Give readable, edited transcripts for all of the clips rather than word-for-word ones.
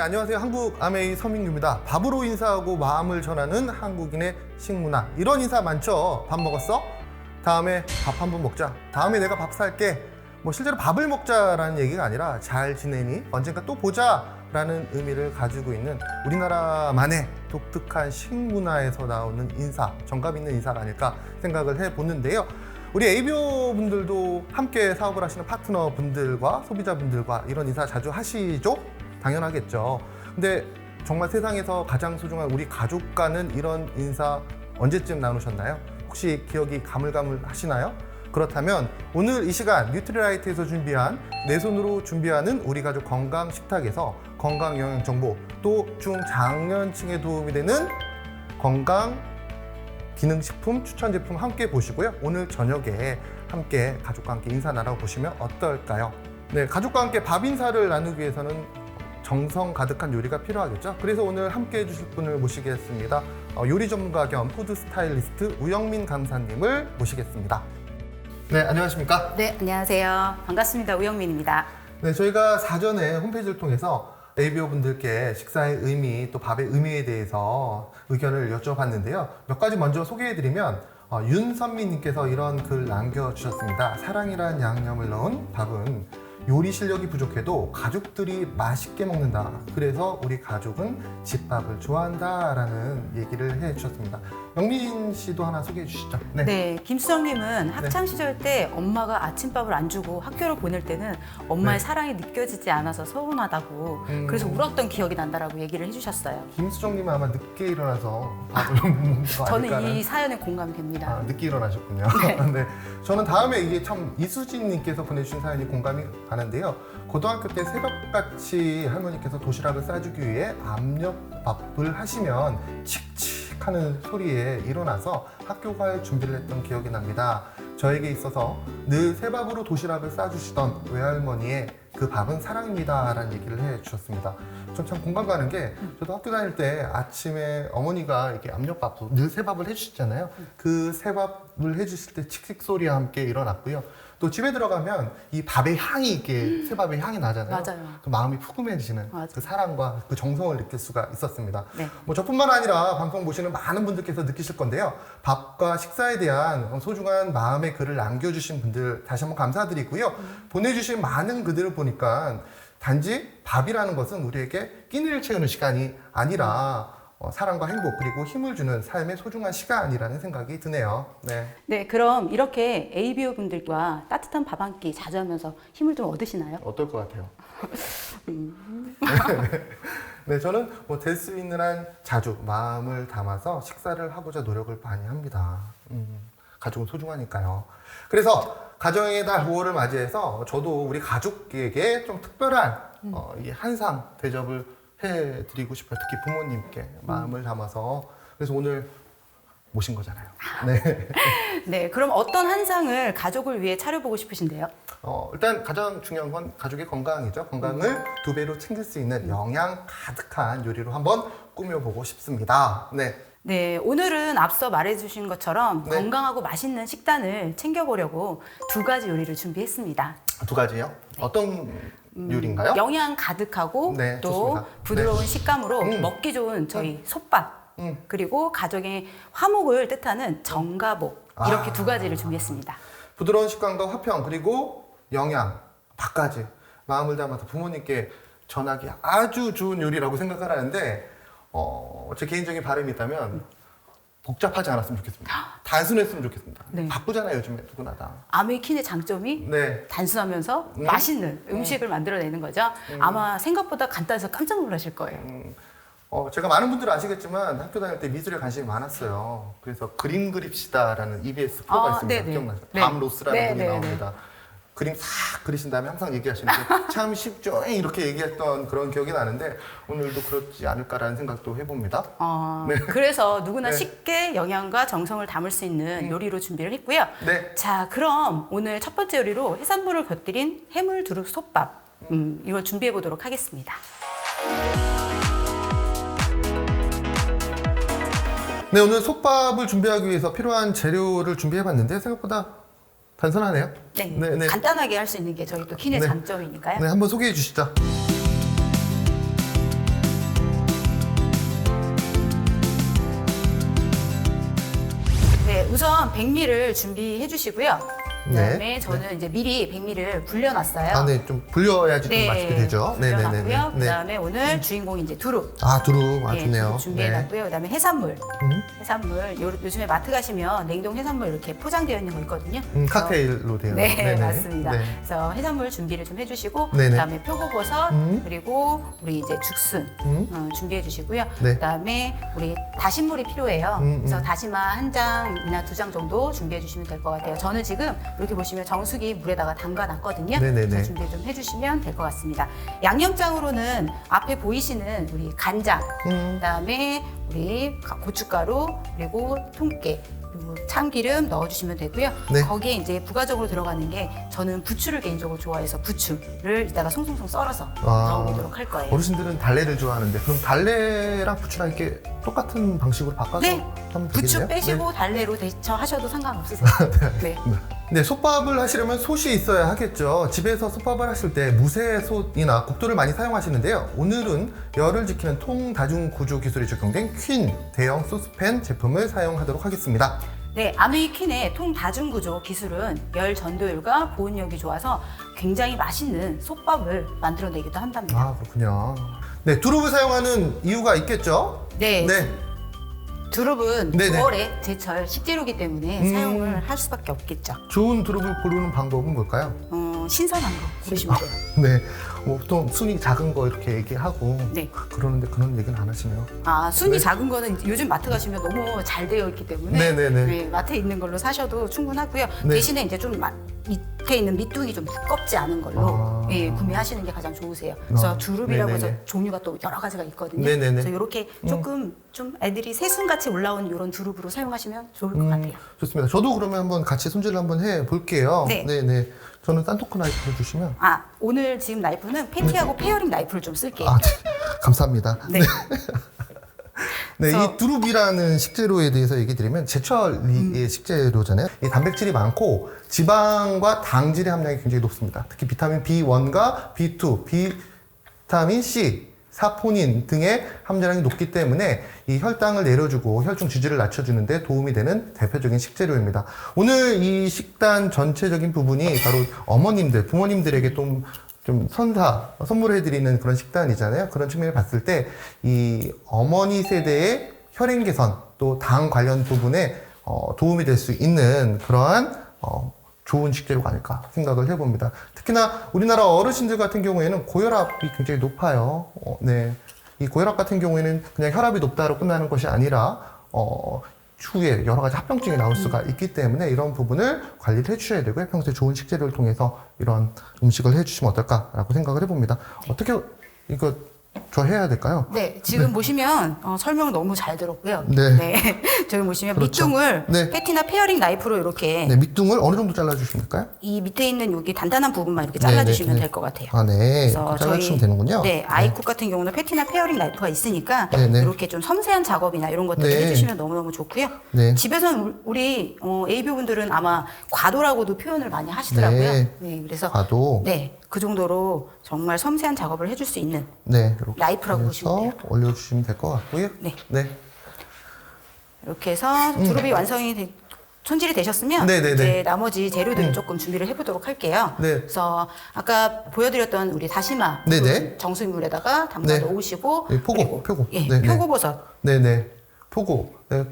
안녕하세요. 한국 아메이 서민규입니다. 밥으로 인사하고 마음을 전하는 한국인의 식문화. 이런 인사 많죠? 밥 먹었어? 다음에 밥 한 번 먹자. 다음에 내가 밥 살게. 뭐 실제로 밥을 먹자라는 얘기가 아니라 잘 지내니? 언젠가 또 보자 라는 의미를 가지고 있는 우리나라만의 독특한 식문화에서 나오는 인사, 정감 있는 인사가 아닐까 생각을 해보는데요. 우리 에이비오 분들도 함께 사업을 하시는 파트너 분들과 소비자 분들과 이런 인사 자주 하시죠? 당연하겠죠. 근데 정말 세상에서 가장 소중한 우리 가족과는 이런 인사 언제쯤 나누셨나요? 혹시 기억이 가물가물하시나요? 그렇다면 오늘 이 시간 뉴트리라이트에서 준비한 내 손으로 준비하는 우리 가족 건강 식탁에서 건강 영양 정보, 또 중장년층에 도움이 되는 건강 기능식품 추천 제품 함께 보시고요. 오늘 저녁에 함께 가족과 함께 인사 나눠보시면 어떨까요? 네, 가족과 함께 밥 인사를 나누기 위해서는 정성 가득한 요리가 필요하겠죠. 그래서 오늘 함께 해주실 분을 모시겠습니다. 요리 전문가 겸 푸드 스타일리스트 우영민 강사님을 모시겠습니다. 네, 안녕하십니까? 네, 안녕하세요. 반갑습니다. 우영민입니다. 네, 저희가 사전에 홈페이지를 통해서 에이비오 분들께 식사의 의미, 또 밥의 의미에 대해서 의견을 여쭤봤는데요. 몇 가지 먼저 소개해드리면 윤선미님께서 이런 글 남겨주셨습니다. 사랑이란 양념을 넣은 밥은 요리 실력이 부족해도 가족들이 맛있게 먹는다. 그래서 우리 가족은 집밥을 좋아한다 라는 얘기를 해주셨습니다. 영민 씨도 하나 소개해 주시죠. 네, 김수정님은 학창 시절 때 엄마가 아침밥을 안 주고 학교를 보낼 때는 엄마의 사랑이 느껴지지 않아서 서운하다고 그래서 울었던 기억이 난다라고 얘기를 해주셨어요. 김수정님은 아마 늦게 일어나서 밥을 먹는 거 아닐까라는. 저는 이 사연에 공감이 됩니다. 아, 늦게 일어나셨군요. 네. 저는 다음에 이게 참 이수진님께서 보내주신 사연이 공감이 가는데요. 고등학교 때 새벽같이 할머니께서 도시락을 싸주기 위해 압력밥을 하시면 칙칙하는 소리에 일어나서 학교 갈 준비를 했던 기억이 납니다. 저에게 있어서 늘 새밥으로 도시락을 싸주시던 외할머니의 그 밥은 사랑입니다 라는 얘기를 해주셨습니다. 전 참 공감 가는 게 저도 학교 다닐 때 아침에 어머니가 이렇게 압력밥도 늘 새밥을 해주시잖아요. 그 새밥을 해주실 때 칙칙 소리와 함께 일어났고요. 또 집에 들어가면 이 밥의 향이 이렇게 새밥의 향이 나잖아요. 맞아요. 그 마음이 푸근해지는 맞아요. 그 사랑과 그 정성을 느낄 수가 있었습니다. 네. 뭐 저뿐만 아니라 방송 보시는 많은 분들께서 느끼실 건데요. 밥과 식사에 대한 소중한 마음의 글을 남겨주신 분들 다시 한번 감사드리고요. 보내주신 많은 글들을 보니까 단지 밥이라는 것은 우리에게 끼니를 채우는 시간이 아니라 사랑과 행복 그리고 힘을 주는 삶의 소중한 시간이라는 생각이 드네요. 네. 네, 그럼 이렇게 ABO 분들과 따뜻한 밥 한 끼 자주 하면서 힘을 좀 얻으시나요? 어떨 것 같아요? 네, 저는 뭐 될 수 있는 한 자주 마음을 담아서 식사를 하고자 노력을 많이 합니다. 가족은 소중하니까요. 그래서 가정의 달 5월을 맞이해서 저도 우리 가족에게 좀 특별한 이 한상 대접을 해드리고 싶어요. 특히 부모님께 마음을 담아서. 그래서 오늘 모신 거잖아요. 네. 네, 그럼 어떤 한상을 가족을 위해 차려보고 싶으신데요? 일단 가장 중요한 건 가족의 건강이죠. 건강을 2배로 챙길 수 있는 영양 가득한 요리로 한번 꾸며보고 싶습니다. 네. 네, 오늘은 앞서 말해주신 것처럼 네. 건강하고 맛있는 식단을 챙겨보려고 2가지 요리를 준비했습니다. 2가지요? 어떤 요리인가요? 영양 가득하고 네, 또 좋습니다. 부드러운 네. 식감으로 먹기 좋은 저희 솥밥 그리고 가족의 화목을 뜻하는 정가복 이렇게 2가지를 준비했습니다. 부드러운 식감과 화평 그리고 영양, 밥까지 마음을 담아서 부모님께 전하기 아주 좋은 요리라고 생각을 하는데 제 개인적인 바람이 있다면 복잡하지 않았으면 좋겠습니다. 단순했으면 좋겠습니다. 네. 바쁘잖아요, 요즘에 누구나 다. 아메이킨의 장점이 네. 단순하면서 맛있는 음식을 만들어내는 거죠. 아마 생각보다 간단해서 깜짝 놀라실 거예요. 제가 많은 분들은 아시겠지만 학교 다닐 때 미술에 관심이 많았어요. 그래서 그림 그립시다라는 EBS 프로가 있습니다. 네네. 기억나죠? 네. 밤 로스라는 분이 네네네. 나옵니다. 그림 싹 그리신 다음에 항상 얘기하시는데 참 쉽죠? 이렇게 얘기했던 그런 기억이 나는데 오늘도 그렇지 않을까라는 생각도 해봅니다. 네. 그래서 누구나 네. 쉽게 영양과 정성을 담을 수 있는 요리로 준비를 했고요. 네. 자, 그럼 오늘 첫 번째 요리로 해산물을 곁들인 해물 두릅 솥밥 이걸 준비해 보도록 하겠습니다. 네, 오늘 솥밥을 준비하기 위해서 필요한 재료를 준비해봤는데 생각보다 단순하네요. 네, 간단하게 할 수 있는 게 저희 또 킨의 네. 장점이니까요. 네, 한번 소개해 주시죠. 우선 백미를 준비해 주시고요. 그다음에 네. 저는 이제 미리 백미를 불려놨어요. 아, 네. 좀 불려야지 좀 맛있게 되죠. 불려놨고요. 네. 그다음에 오늘 주인공이 이제 두릅. 아, 두릅. 아, 네, 좋네요. 두릅 준비해놨고요. 그다음에 해산물. 음? 해산물. 요즘에 마트 가시면 냉동 해산물 이렇게 포장되어 있는 거 있거든요. 그래서 칵테일로 되어 네, 네네. 맞습니다. 네. 그래서 해산물 준비를 좀 해주시고, 네네. 그다음에 표고버섯, 음. 그리고 우리 이제 죽순 준비해 주시고요. 네. 그다음에 우리 다신물이 필요해요. 그래서 다시마 한 장이나 2장 정도 준비해 주시면 될 것 같아요. 저는 지금 이렇게 보시면 정수기 물에다가 담가놨거든요. 네네네. 그래서 준비 좀 해주시면 될 것 같습니다. 양념장으로는 앞에 보이시는 우리 간장, 그다음에 우리 고춧가루, 그리고 통깨. 그리고 참기름 넣어주시면 되고요. 네. 거기에 이제 부가적으로 들어가는 게 저는 부추를 개인적으로 좋아해서 부추를 이따가 송송송 썰어서 넣어보도록 할 거예요. 어르신들은 달래를 좋아하는데 그럼 달래랑 부추랑 이렇게 똑같은 방식으로 바꿔서 네. 하면 되겠네요? 부추 빼시고 달래로 대처하셔도 상관없으세요. 네. 네, 솥밥을 하시려면 솥이 있어야 하겠죠. 집에서 솥밥을 하실 때 무쇠솥이나 국도를 많이 사용하시는데요. 오늘은 열을 지키는 통다중 구조 기술이 적용된 퀸 대형 소스팬 제품을 사용하도록 하겠습니다. 네, 아메이퀸의 통다중구조 기술은 열 전도율과 보온력이 좋아서 굉장히 맛있는 솥밥을 만들어내기도 한답니다. 아, 그렇군요. 네, 두릅을 사용하는 이유가 있겠죠? 네. 네. 두릅은 네네. 9월에 제철 식재료이기 때문에 사용을 할 수밖에 없겠죠. 좋은 두릅을 고르는 방법은 뭘까요? 신선한 거 고르시면 돼요. 네, 뭐 보통 순이 작은 거 이렇게 얘기하고 네. 그러는데 그런 얘기는 안 하시네요. 아, 순이 네. 작은 거는 요즘 마트 가시면 너무 잘 되어 있기 때문에 네네네. 네, 마트에 있는 걸로 사셔도 충분하고요. 네. 대신에 이제 좀 밑에 있는 밑둥이 좀 두껍지 않은 걸로 예, 구매하시는 게 가장 좋으세요. 그래서 두릅이라고 해서 네네네. 종류가 또 여러 가지가 있거든요. 네네네. 그래서 이렇게 조금 좀 애들이 새순같이 올라온 이런 두릅으로 사용하시면 좋을 것 같아요. 좋습니다. 저도 그러면 한번 같이 손질을 한번 해 볼게요. 네. 네네. 저는 싼토크 나이프를 주시면. 아, 오늘 지금 나이프는 패티하고 페어링 나이프를 좀 쓸게요. 아, 네. 감사합니다. 네. 네, 그래서- 이 두릅이라는 식재료에 대해서 얘기 드리면 제철의 식재료잖아요. 이 단백질이 많고 지방과 당질의 함량이 굉장히 높습니다. 특히 비타민 B1과 B2, 비타민 C, 사포닌 등의 함량이 높기 때문에 이 혈당을 내려주고 혈중 지지를 낮춰주는 데 도움이 되는 대표적인 식재료입니다. 오늘 이 식단 전체적인 부분이 바로 어머님들, 부모님들에게 좀 선물해드리는 그런 식단이잖아요. 그런 측면을 봤을 때 이 어머니 세대의 혈행 개선 또 당 관련 부분에 도움이 될 수 있는 그러한 좋은 식재료가 아닐까 생각을 해봅니다. 특히나 우리나라 어르신들 같은 경우에는 고혈압이 굉장히 높아요. 네. 이 고혈압 같은 경우에는 그냥 혈압이 높다로 끝나는 것이 아니라 추후에 여러 가지 합병증이 나올 수가 있기 때문에 이런 부분을 관리를 해주셔야 되고요. 평소에 좋은 식재료를 통해서 이런 음식을 해주시면 어떨까라고 생각을 해봅니다. 어떻게 이거 저 해야 될까요? 네, 지금 보시면 설명을 너무 잘 들었고요. 네. 저기 보시면 그렇죠. 밑둥을 네. 패티나 페어링 나이프로 이렇게 네, 밑둥을 어느 정도 잘라주시면 될까요? 이 밑에 있는 여기 단단한 부분만 이렇게 잘라주시면 네. 될 것 같아요. 아, 네. 그래서 잘라주시면 되는군요. 네, 아이쿡 같은 경우는 패티나 페어링 나이프가 있으니까 네. 이렇게 좀 섬세한 작업이나 이런 것들을 네. 해주시면 너무너무 좋고요. 네. 집에서는 우리 AB분들은 아마 과도라고도 표현을 많이 하시더라고요. 네. 네, 그래서 과도. 네, 그 정도로 정말 섬세한 작업을 해줄 수 있는 네, 이렇게 나이프라고 보시면 돼요. 올려주시면 될 것 같고요. 네. 네. 이렇게 해서 두릅이 손질이 되셨으면 네네네. 이제 나머지 재료들을 조금 준비를 해보도록 할게요. 네. 그래서 아까 보여드렸던 우리 다시마 네네. 정수물에다가 담가 네. 놓으시고 네, 그리고, 표고. 예, 네네. 표고버섯. 네네. 표고. 네.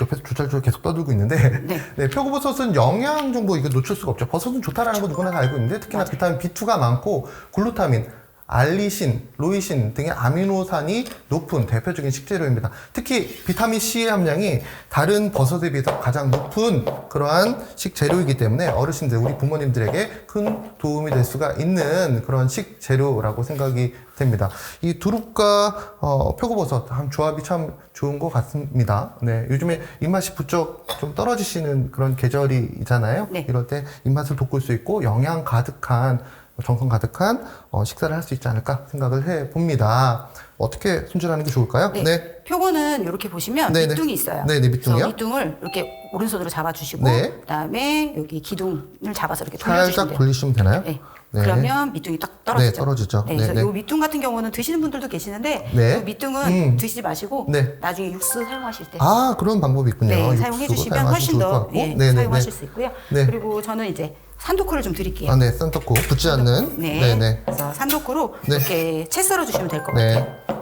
옆에서 조잘조잘 계속 떠들고 있는데, 네. 네, 표고버섯은 영양 정보 이거 놓칠 수가 없죠. 버섯은 좋다라는 거 누구나 다 알고 있는데, 특히나 비타민 B2가 많고, 글루타민, 알리신, 로이신 등의 아미노산이 높은 대표적인 식재료입니다. 특히 비타민 C의 함량이 다른 버섯에 비해서 가장 높은 그러한 식재료이기 때문에 어르신들, 우리 부모님들에게 큰 도움이 될 수가 있는 그런 식재료라고 생각이 됩니다. 이 두릅과 표고버섯 한 조합이 참 좋은 것 같습니다. 네, 요즘에 입맛이 부쩍 좀 떨어지시는 그런 계절이잖아요. 네. 이럴 때 입맛을 돋굴 수 있고 영양 가득한 정성 가득한 식사를 할 수 있지 않을까 생각을 해봅니다. 어떻게 손질하는 게 좋을까요? 네. 표고는 이렇게 보시면 네네. 밑둥이 있어요. 네네, 밑둥이요. 그래서 밑둥을 이렇게 오른손으로 잡아주시고 네. 그다음에 여기 기둥을 잡아서 이렇게 돌려주시면 살짝 돼요. 돌리시면 되나요? 네. 네. 그러면 밑둥이 딱 떨어지죠. 네, 떨어지죠. 네, 네, 그래서 네. 이 밑둥 같은 경우는 드시는 분들도 계시는데 네. 이 밑둥은 드시지 마시고 네. 나중에 육수 사용하실 때 아, 그런 방법이 있군요. 네, 육수로 사용해 주시면 사용하시면 훨씬 좋을 것 더 같고. 예, 네네네. 사용하실 수 있고요. 네. 그리고 저는 이제 산도쿠를 좀 드릴게요. 아, 네, 썬떡고 붙지 않는. 네. 네네. 그래서 산도쿠로 네. 이렇게 채 썰어 주시면 될 것 네. 같아요.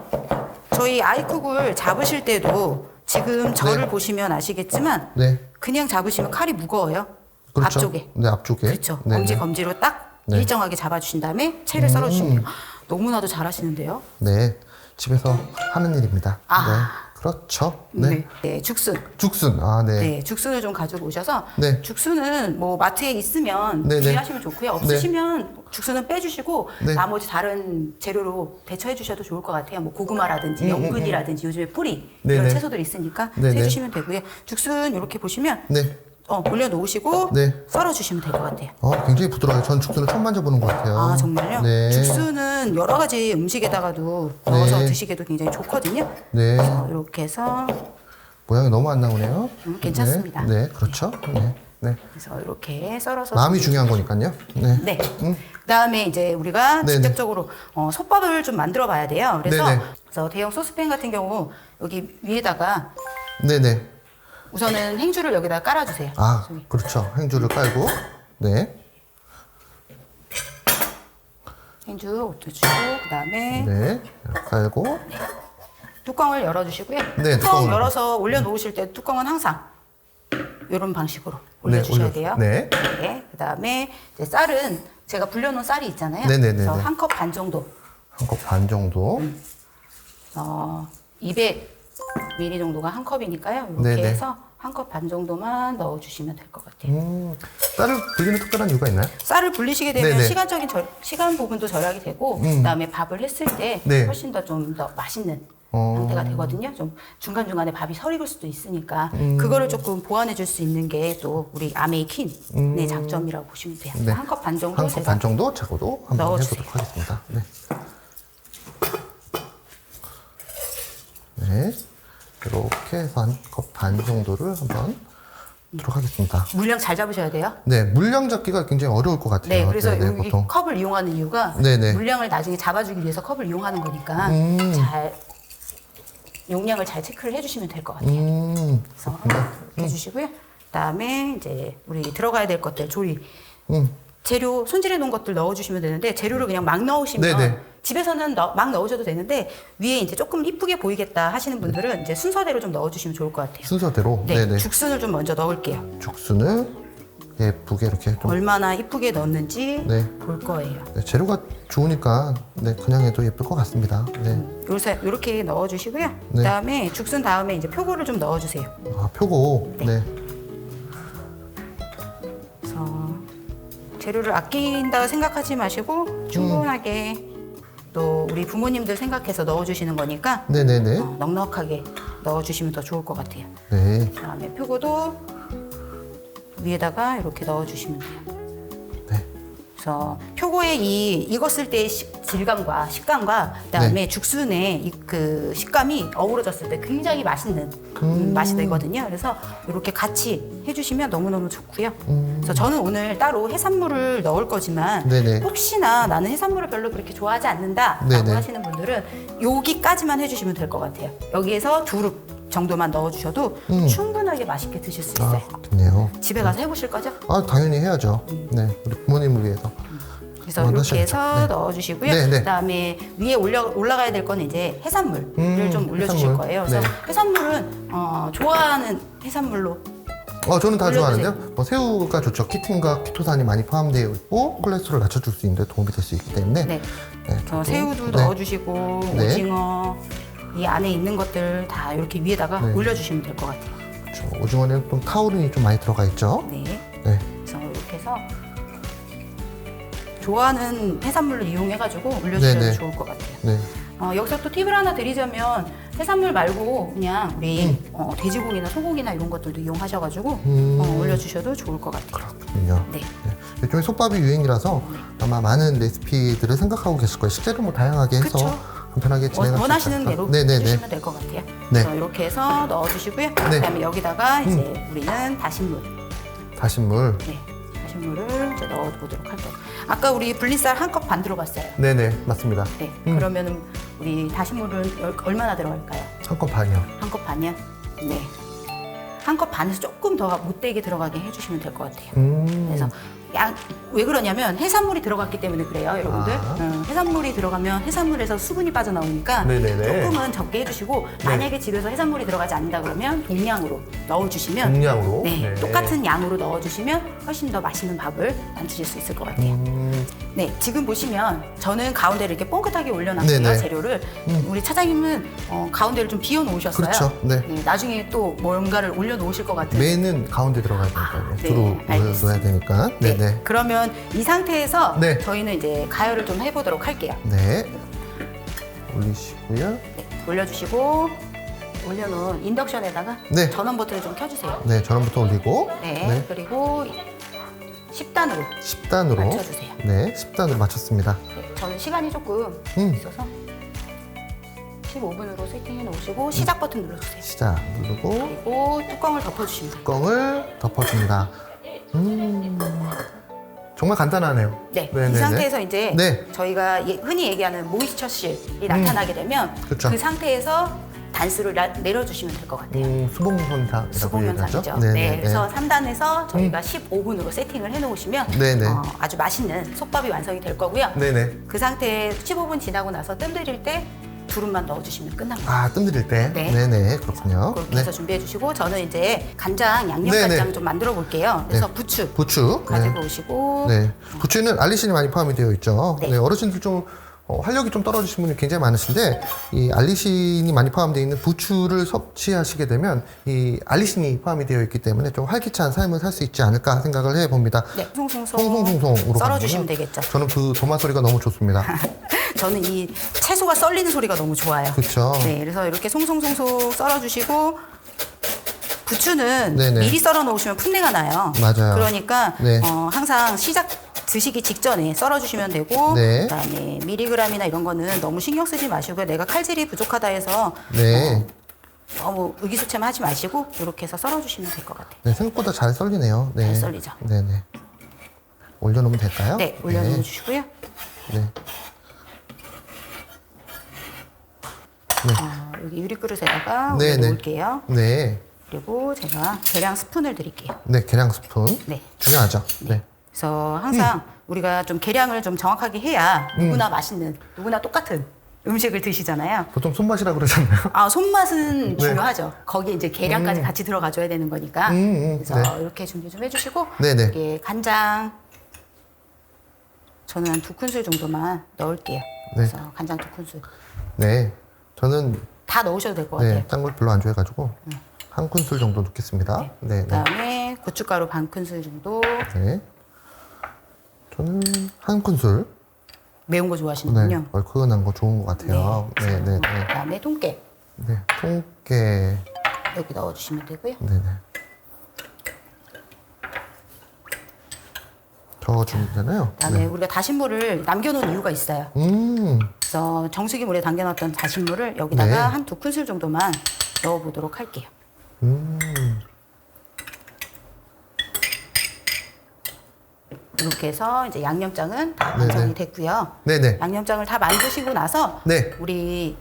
저희 아이쿡을 잡으실 때도 지금 저를 네. 보시면 아시겠지만 네. 그냥 잡으시면 칼이 무거워요. 그렇죠. 앞쪽에. 네, 앞쪽에. 그렇죠. 네네. 엄지 검지로 딱 네. 일정하게 잡아주신 다음에 채를 썰어주시면 돼요. 너무나도 잘하시는데요. 네. 집에서 하는 일입니다. 아. 네. 그렇죠. 네. 네, 죽순. 죽순. 아, 네. 네, 죽순을 좀 가지고 오셔서 네. 죽순은 뭐 마트에 있으면 네네. 구매하시면 좋고요. 없으시면 죽순은 빼주시고 네. 나머지 다른 재료로 대처해 주셔도 좋을 것 같아요. 뭐 고구마라든지 연근이라든지 요즘에 뿌리 이런 네네. 채소들이 있으니까 네네. 해주시면 되고요. 죽순 이렇게 보시면 네. 올려놓으시고 네. 썰어주시면 될 것 같아요. 굉장히 부드러워요. 전 죽순을 처음 만져보는 것 같아요. 아 정말요? 네. 죽순은 여러 가지 음식에다가도 넣어서 네. 드시기도 굉장히 좋거든요. 네. 그래서 이렇게 해서 모양이 너무 안 나오네요. 괜찮습니다. 네. 네. 그렇죠. 네. 네. 그래서 이렇게 썰어서 마음이 중요한 거니까요. 네. 네. 그다음에 이제 우리가 네네. 직접적으로 솥밥을 좀 만들어 봐야 돼요. 네네. 그래서 대형 소스팬 같은 경우 여기 위에다가 네네. 우선은 행주를 여기다 깔아주세요. 아, 그렇죠. 행주를 깔고. 네. 행주 주고 그다음에 네. 깔고. 뚜껑을 열어주시고요. 네, 뚜껑 뚜껑을 열어서 올려놓으실 때 뚜껑은 항상 이런 방식으로 네, 올려주셔야 돼요. 네. 네. 그다음에 이제 쌀은 제가 불려놓은 쌀이 있잖아요. 네네네네. 그래서 한 컵 반 정도. 한 컵 반 정도. 200ml 정도가 한 컵이니까요. 이렇게 네네. 해서 한 컵 반 정도만 넣어주시면 될 것 같아요. 쌀을 불리는 특별한 이유가 있나요? 쌀을 불리시게 되면 네네. 시간 부분도 절약이 되고 그다음에 밥을 했을 때 네. 훨씬 더 좀 더 맛있는 상태가 되거든요. 좀 중간중간에 밥이 서익을 수도 있으니까 그거를 조금 보완해 줄 수 있는 게 또 우리 아메이킨의 장점이라고 보시면 돼요. 네. 한 컵 반 정도 한 컵 반 정도 작고도 한번 넣어주세요. 해보도록 하겠습니다. 네. 네. 이렇게 해서 한 컵 반 정도를 한번 넣도록 하겠습니다. 물량 잘 잡으셔야 돼요. 네, 물량 잡기가 굉장히 어려울 것 같아요. 네, 그래서 네네, 여기 보통. 컵을 이용하는 이유가 네네. 물량을 나중에 잡아주기 위해서 컵을 이용하는 거니까 잘 용량을 잘 체크를 해주시면 될 것 같아요. 그래서 이렇게 해주시고요. 그다음에 이제 우리 들어가야 될 것들 조리 재료 손질해 놓은 것들 넣어주시면 되는데 재료를 그냥 막 넣으시면 네네. 집에서는 막 넣으셔도 되는데 위에 이제 조금 이쁘게 보이겠다 하시는 분들은 이제 순서대로 좀 넣어주시면 좋을 것 같아요. 순서대로. 네, 네네. 죽순을 좀 먼저 넣을게요. 죽순을 예쁘게 이렇게 좀. 얼마나 이쁘게 넣는지 네. 볼 거예요. 네, 재료가 좋으니까 네, 그냥 해도 예쁠 것 같습니다. 네. 이렇게 넣어주시고요. 네. 그다음에 죽순 다음에 이제 표고를 좀 넣어주세요. 아, 표고. 네. 그래서 재료를 아낀다고 생각하지 마시고 충분하게 또 우리 부모님들 생각해서 넣어주시는 거니까 네네네. 넉넉하게 넣어주시면 더 좋을 것 같아요. 네. 그다음에 표고도 위에다가 이렇게 넣어주시면 돼요. 네. 그래서 표고의 익었을 때의 질감과 식감과 그다음에 네. 죽순의 그 식감이 어우러졌을 때 굉장히 맛있는 맛이 되거든요. 그래서 이렇게 같이 해주시면 너무너무 좋고요. 그래서 저는 오늘 따로 해산물을 넣을 거지만 네네. 혹시나 나는 해산물을 별로 그렇게 좋아하지 않는다라고 네네. 하시는 분들은 여기까지만 해주시면 될 것 같아요. 여기에서 두릅 정도만 넣어주셔도 충분하게 맛있게 드실 수 있어요. 아, 좋네요. 집에 가서 해보실 거죠? 아, 당연히 해야죠. 네. 우리 부모님을 위해서. 그래서 한번 이렇게 하셔야죠. 해서 네. 넣어주시고요. 네, 네. 그다음에 위에 올라가야 될 거는 이제 해산물을 좀 올려주실 해산물. 거예요. 그래서 네. 해산물은 좋아하는 해산물로 저는 다 올려주세요. 좋아하는데요. 뭐 새우가 좋죠. 키틴과 키토산이 많이 포함되어 있고 콜레스테롤 낮춰줄 수 있는데 도움이 될 수 있기 때문에. 네. 네, 그래서 새우도 네. 넣어주시고 네. 오징어 이 안에 있는 것들 다 이렇게 위에다가 네. 올려주시면 될 것 같아요. 그렇죠. 오징어는 좀 타우린이 좀 많이 들어가 있죠. 네. 네. 그래서 이렇게 해서 좋아하는 해산물을 이용해가지고 올려주셔도 네네. 좋을 것 같아요. 네. 여기서 또 팁을 하나 드리자면 해산물 말고 그냥 우리 돼지고기나 소고기나 이런 것들도 이용하셔가지고 올려주셔도 좋을 것 같아요. 그렇군요. 네. 요즘에 솥밥이 유행이라서 아마 많은 레시피들을 생각하고 계실 거예요. 식재료 뭐 다양하게 해서 그쵸. 간편하게 진행할 수 원하시는 있다. 대로 네네네. 해주시면 될 것 같아요. 네. 그래서 이렇게 해서 넣어주시고요. 그다음에 여기다가 이제 우리는 다신물, 다신물. 네, 다신물을 이제 넣어보도록 할게요. 아까 우리 불린쌀 한 컵 반 들어갔어요. 네네, 맞습니다. 네, 그러면은 우리 다신물은 얼마나 들어갈까요? 1컵 반이요. 한 컵 반이요? 네. 한 컵 반에서 조금 더 못되게 들어가게 해주시면 될 것 같아요. 그래서 왜 그러냐면 해산물이 들어갔기 때문에 그래요, 여러분들. 해산물이 들어가면 해산물에서 수분이 빠져나오니까 네네네. 조금은 적게 해주시고 만약에 집에서 해산물이 들어가지 않는다 그러면 동량으로 넣어주시면 동량으로? 네, 네. 똑같은 양으로 넣어주시면 훨씬 더 맛있는 밥을 만드실 수 있을 것 같아요. 네, 지금 보시면 저는 가운데를 이렇게 뻥긋하게 올려놨고요, 네네. 재료를. 우리 차장님은 가운데를 좀 비워 놓으셨어요. 그렇죠, 네. 나중에 또 뭔가를 올려놓으실 것 같은. 메인은 가운데 들어가야 되니까요. 네, 주로 알겠습니다. 넣어야 되니까. 네. 네네. 그러면 이 상태에서 네. 저희는 이제 가열을 좀 해보도록 할게요. 네. 올리시고요. 네, 올려주시고 올려놓은 인덕션에다가 네. 전원 버튼을 좀 켜주세요. 네, 전원부터 올리고. 네, 그리고 10단으로 10단으로. 맞춰주세요. 네, 10단으로 맞췄습니다. 네, 저는 시간이 조금 있어서 15분으로 세팅해 놓으시고 시작 버튼 눌러주세요. 시작 누르고 그리고 뚜껑을 덮어주시면 돼요. 뚜껑을 덮어줍니다. 정말 간단하네요. 네, 네네네. 이 상태에서 이제 네. 저희가 흔히 얘기하는 모이스처실이 나타나게 되면 그쵸. 그 상태에서 단수를 내려주시면 될 것 같아요. 수봉현상이라고 수봉현상이죠. 얘기하죠. 네, 네네네. 그래서 3단에서 저희가 15분으로 세팅을 해놓으시면 네네. 아주 맛있는 솥밥이 완성이 될 거고요. 네네. 그 상태에 15분 지나고 나서 뜸 들일 때 두릅만 넣어주시면 끝납니다. 아, 뜸 들일 때? 네. 네네, 그렇군요. 그렇게 네. 해서 준비해 주시고 저는 이제 간장, 양념 네네. 간장 좀 만들어 볼게요. 그래서 네. 부추 부추. 가지고 네. 오시고 네. 부추는 알리신이 많이 포함이 되어 있죠. 네. 네. 어르신들 좀 활력이 좀 떨어지신 분이 굉장히 많으신데 이 알리신이 많이 포함되어 있는 부추를 섭취하시게 되면 이 알리신이 포함이 되어 있기 때문에 좀 활기찬 삶을 살 수 있지 않을까 생각을 해봅니다. 네, 송송송 송송송송으로 썰어주시면 가는군요. 되겠죠. 저는 그 도마 소리가 너무 좋습니다. 저는 이 채소가 썰리는 소리가 너무 좋아요. 그렇죠. 네, 그래서 이렇게 송송송송 썰어주시고 부추는 네네. 미리 썰어 놓으시면 풋내가 나요. 맞아요. 그러니까 네. 항상 드시기 직전에 썰어주시면 되고 네. 그다음에 미리그램이나 이런 거는 너무 신경 쓰지 마시고요. 내가 칼질이 부족하다 해서 네. 너무 의기소침하지 마시고 이렇게 해서 썰어주시면 될 것 같아요. 네, 생각보다 잘 썰리네요. 네. 잘 썰리죠. 네네. 올려놓으면 될까요? 네, 올려놓어 주시고요. 네. 여기 유리 그릇에다가 네, 네. 올려놓을게요. 네. 그리고 제가 계량 스푼을 드릴게요. 네, 계량 스푼. 네. 중요하죠. 네. 그래서 항상 우리가 좀 계량을 좀 정확하게 해야 누구나 맛있는, 누구나 똑같은 음식을 드시잖아요. 보통 손맛이라 그러잖아요. 손맛은 네. 중요하죠. 거기에 이제 계량까지 같이 들어가줘야 되는 거니까. 그래서 네. 이렇게 준비 좀 해주시고 네네. 여기에 간장 저는 한 2큰술 정도만 넣을게요. 그래서 간장 2큰술 네. 저는 다 넣으셔도 될 것 같아요. 네, 짠 걸 별로 안 좋아해가지고 한 큰술 정도 넣겠습니다. 네. 네. 그다음에 고춧가루 반 큰술 정도. 네. 저는 한 큰술. 매운 거 네. 좋아하시는군요. 얼큰한 거 좋은 것 같아요. 네, 네, 네. 그다음에 통깨 네. 통깨. 여기 넣어주시면 되고요. 네, 네. 저어주면 되잖아요. 그다음에 우리가 다신물을 남겨놓은 이유가 있어요. 그래서 정수기 물에 담겨놨던 다신물을 여기다가 네. 한 2큰술 정도만 넣어보도록 할게요. 이렇게 해서 이제 양념장은 다 네네. 완성이 됐고요. 네네. 양념장을 다 만드시고 나서 네. 우리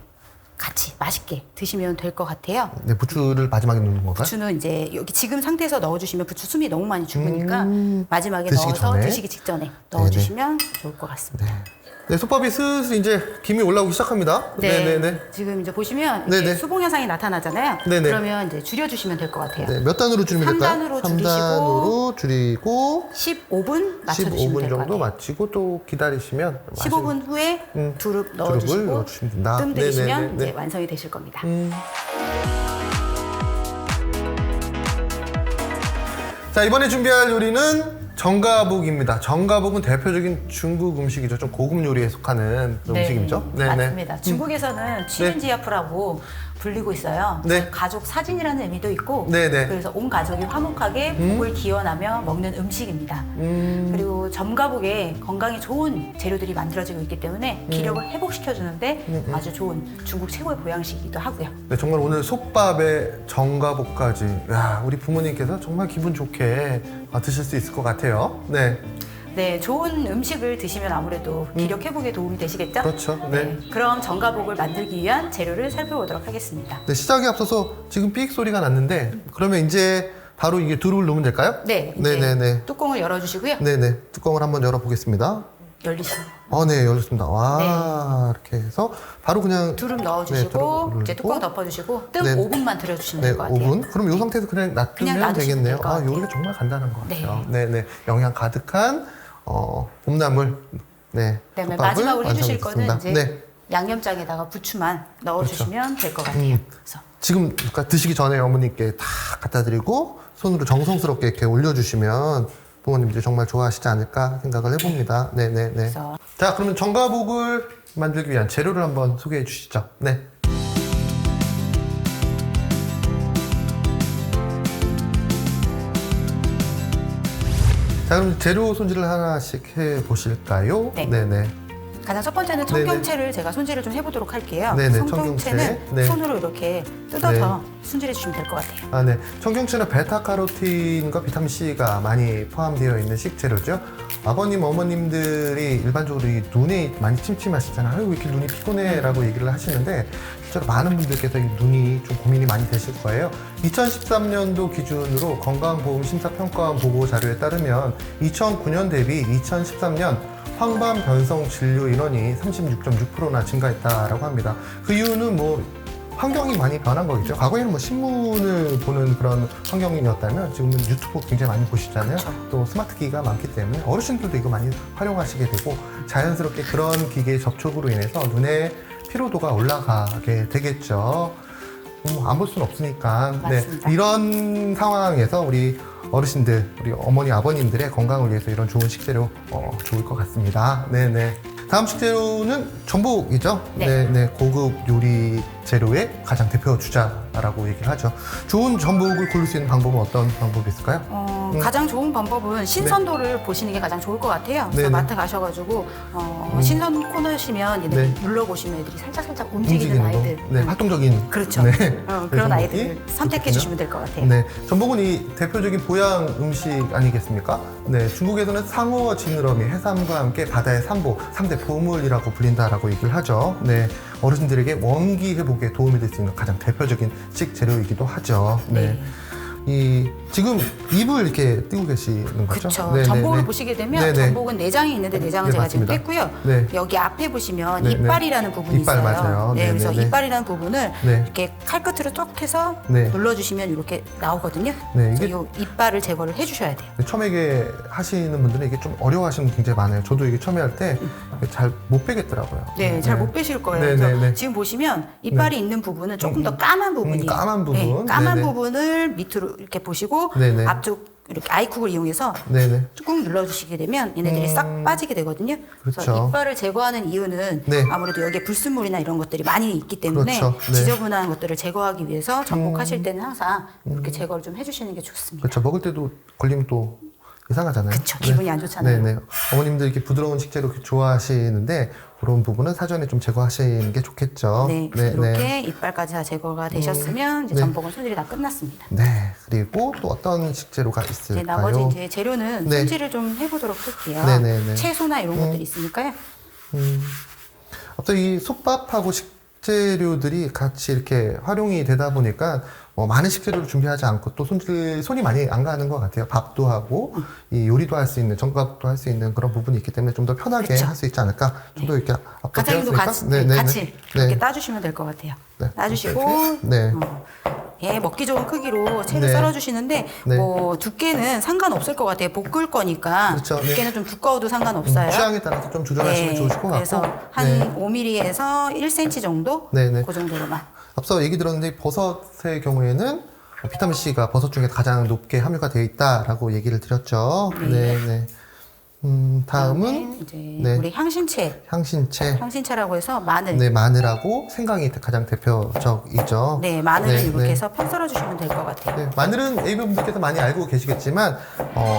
같이 맛있게 드시면 될 것 같아요. 네, 부추를 마지막에 넣는 건가요? 부추는 이제 여기 지금 상태에서 넣어주시면 부추 숨이 너무 많이 죽으니까 마지막에 드시기 넣어서 전에? 드시기 직전에 넣어주시면 좋을 것 같습니다. 네, 솥밥이 슬슬 이제 김이 올라오기 시작합니다. 네, 네, 네. 지금 이제 보시면 네네. 이제 수봉 현상이 나타나잖아요. 네네. 그러면 이제 줄여주시면 될 것 같아요. 네, 몇 단으로 줄이면 될까요? 3단으로 줄이시고 3단으로 줄이고 15분 맞춰주시면 15분 될 것 정도 같아요. 마치고 또 기다리시면 15분 후에 두릅 두릅을 넣어주시고 넣어주시면 된다. 뜸 들이시면 네네네네. 이제 완성이 되실 겁니다. 자, 이번에 준비할 요리는 정가복입니다. 정가복은 대표적인 중국 음식이죠. 좀 고급 요리에 속하는 그런 음식이죠. 네네. 맞습니다. 중국에서는 치린지아프라고 불리고 있어요. 네. 가족 사진이라는 의미도 있고 네네. 그래서 온 가족이 화목하게 복을 기원하며 먹는 음식입니다. 그리고 점가복에 건강에 좋은 재료들이 만들어지고 있기 때문에 기력을 회복시켜주는데 아주 좋은 중국 최고의 보양식이기도 하고요. 네, 정말 오늘 솥밥에 정가복까지 야, 우리 부모님께서 정말 기분 좋게 드실 수 있을 것 같아요. 네, 네, 좋은 음식을 드시면 아무래도 기력 회복에 도움이 되시겠죠? 그렇죠. 네. 그럼 정가복을 만들기 위한 재료를 살펴보도록 하겠습니다. 네, 시작에 앞서서 지금 삑 소리가 났는데 그러면 이제 바로 이게 두릅을 넣으면 될까요? 네, 이제 네네네. 뚜껑을 열어주시고요. 네네. 뚜껑을 한번 열어보겠습니다. 열리시고 네, 열렸습니다. 와, 이렇게 해서 바로 그냥 두릅 네, 넣어주시고 두릅을 이제 뚜껑 넣고. 덮어주시고 뜸 네. 5분만 들여주시면 네, 될 것 같아요. 5분. 그럼 이 상태에서 그냥 놔두면 놔두시면 되겠네요. 될것 같아요. 요리가 정말 간단한 것 네. 같아요. 네네. 영양 가득한 봄나물. 네. 그다음에 솥밥을 마지막으로 해주실 거는 완성했습니다. 이제 네. 양념장에다가 부추만 넣어주시면 될 것 같아요. 그래서 지금 그러니까 드시기 전에 어머니께 다 갖다 드리고 손으로 정성스럽게 이렇게 올려주시면 부모님들이 정말 좋아하시지 않을까 생각을 해봅니다. 네네네. 그래서 자, 그러면 정가복을 만들기 위한 재료를 한번 소개해 주시죠. 네. 자, 그럼 재료 손질을 하나씩 해 보실까요? 네. 네네. 가장 첫 번째는 청경채를 제가 손질을 좀 해보도록 할게요. 네네, 청경채는 청경채. 네. 손으로 이렇게 뜯어서 손질해 주시면 될 것 같아요. 아, 네. 청경채는 베타카로틴과 비타민 C가 많이 포함되어 있는 식재료죠. 아버님, 어머님들이 일반적으로 이 눈에 많이 침침하시잖아요. 아유, 왜 이렇게 눈이 피곤해라고 얘기를 하시는데 실제로 많은 분들께서 이 눈이 좀 고민이 많이 되실 거예요. 2013년도 기준으로 건강보험심사평가원 보고 자료에 따르면 2009년 대비 2013년 황반 변성 진료 인원이 36.6%나 증가했다라고 합니다. 그 이유는 뭐 환경이 많이 변한 거겠죠. 과거에는 뭐 신문을 보는 그런 환경이었다면 지금은 유튜브 굉장히 많이 보시잖아요. 그렇죠. 또 스마트 기기가 많기 때문에 어르신들도 이거 많이 활용하시게 되고 자연스럽게 그런 기계의 접촉으로 인해서 눈의 피로도가 올라가게 되겠죠. 안 볼 수는 없으니까. 맞습니다. 네, 이런 상황에서 우리 어르신들, 우리 어머니, 아버님들의 건강을 위해서 이런 좋은 식재료 좋을 것 같습니다. 네네. 다음 식재료는 전복이죠. 네. 네, 고급 요리 재료의 가장 대표 주자라고 얘기를 하죠. 좋은 전복을 고를 수 있는 방법은 어떤 방법이 있을까요? 가장 좋은 방법은 신선도를 보시는 게 가장 좋을 것 같아요. 그래서 네네. 마트 가셔가지고 신선 코너시면 얘네 네. 눌러보시면 애들이 살짝 움직이는 아이들. 네, 활동적인. 그렇죠. 네. 그런 전복이 아이들을 선택해 좋겠군요. 주시면 될 것 같아요. 네, 전복은 이 대표적인 보양 음식 아니겠습니까? 네, 중국에서는 상어, 지느러미, 해삼과 함께 바다의 삼보, 3대 보물이라고 불린다라고 얘기를 하죠. 네, 어르신들에게 원기 회복에 도움이 될 수 있는 가장 대표적인 식재료이기도 하죠. 네. 지금 입을 이렇게 띄고 계시는 거죠? 그렇죠. 네, 전복을 네, 네. 보시게 되면 네네. 전복은 내장이 있는데 내장은 네, 제가 지금 맞습니다. 뺐고요. 네. 여기 앞에 보시면 네, 이빨이라는 부분이 이빨 있어요. 맞아요. 네, 네, 그래서 네, 네. 이빨이라는 부분을 네. 이렇게 칼끝으로 툭 해서 네. 눌러주시면 이렇게 나오거든요. 네, 그래서 이게- 이 이빨을 제거를 해주셔야 돼요. 처음에 이게 하시는 분들은 이게 좀 어려워하시는 분 굉장히 많아요. 저도 이게 처음에 할 때 잘 못 빼겠더라고요. 네, 잘 못 빼실 거예요. 네, 그래서 네, 네. 지금 보시면 이빨이 있는 부분은 조금 더 까만 부분이에요. 까만 부분. 네, 까만 네, 네. 부분을 밑으로 이렇게 보시고 네, 네. 앞쪽 이렇게 아이쿡을 이용해서 네네. 꾹 눌러주시게 되면 얘네들이 싹 빠지게 되거든요. 그래서 그렇죠. 이빨을 제거하는 이유는 네. 아무래도 여기에 불순물이나 이런 것들이 많이 있기 때문에 그렇죠. 네. 지저분한 것들을 제거하기 위해서 전복하실 때는 항상 이렇게 제거를 좀 해주시는 게 좋습니다. 그렇죠. 먹을 때도 걸리면 또 이상하잖아요. 그쵸, 기분이 안 좋잖아요. 네네. 어머님들 이렇게 부드러운 식재료 이렇게 좋아하시는데 그런 부분은 사전에 좀 제거하시는 게 좋겠죠. 네, 이렇게 이빨까지 다 제거가 되셨으면 이제 네. 전복은 손질이 다 끝났습니다. 네. 그리고 또 어떤 식재료가 이제 있을까요? 나머지 이제 재료는 네. 손질을 좀 해보도록 할게요. 네네네. 채소나 이런 것들이 있으니까요. 어떤 이 솥밥하고 식재료들이 같이 이렇게 활용이 되다 보니까 많은 식재료를 준비하지 않고 또 손이 많이 안 가는 것 같아요. 밥도 하고 이 요리도 할 수 있는 전갑도 할 수 있는 그런 부분이 있기 때문에 좀 더 편하게 그쵸. 할 수 있지 않을까. 좀 더 이렇게 앞으로 과장님도 배웠으니까. 같이, 네, 네, 네. 같이 이렇게 네. 따주시면 될 것 같아요. 네. 따주시고 네. 예, 먹기 좋은 크기로 채를 네. 썰어주시는데 네. 뭐 두께는 상관없을 것 같아요. 볶을 거니까 그렇죠. 네. 두께는 좀 두꺼워도 상관없어요. 취향에 따라서 좀 조절하시면 네, 좋으실 것 그래서 같고. 한 네. 5mm에서 1cm 정도? 네, 네. 그 정도로만. 앞서 얘기 들었는데 버섯의 경우에는 비타민 C가 버섯 중에 가장 높게 함유가 되어 있다라고 얘기를 드렸죠. 네, 네. 다음은 이제 네. 우리 향신채. 향신채. 향신채라고 해서 마늘. 네, 마늘하고 생강이 가장 대표적이죠. 네, 마늘은 네, 이렇게 네. 해서 편 썰어 주시면 될 것 같아요. 네, 마늘은 AB분들께서 많이 알고 계시겠지만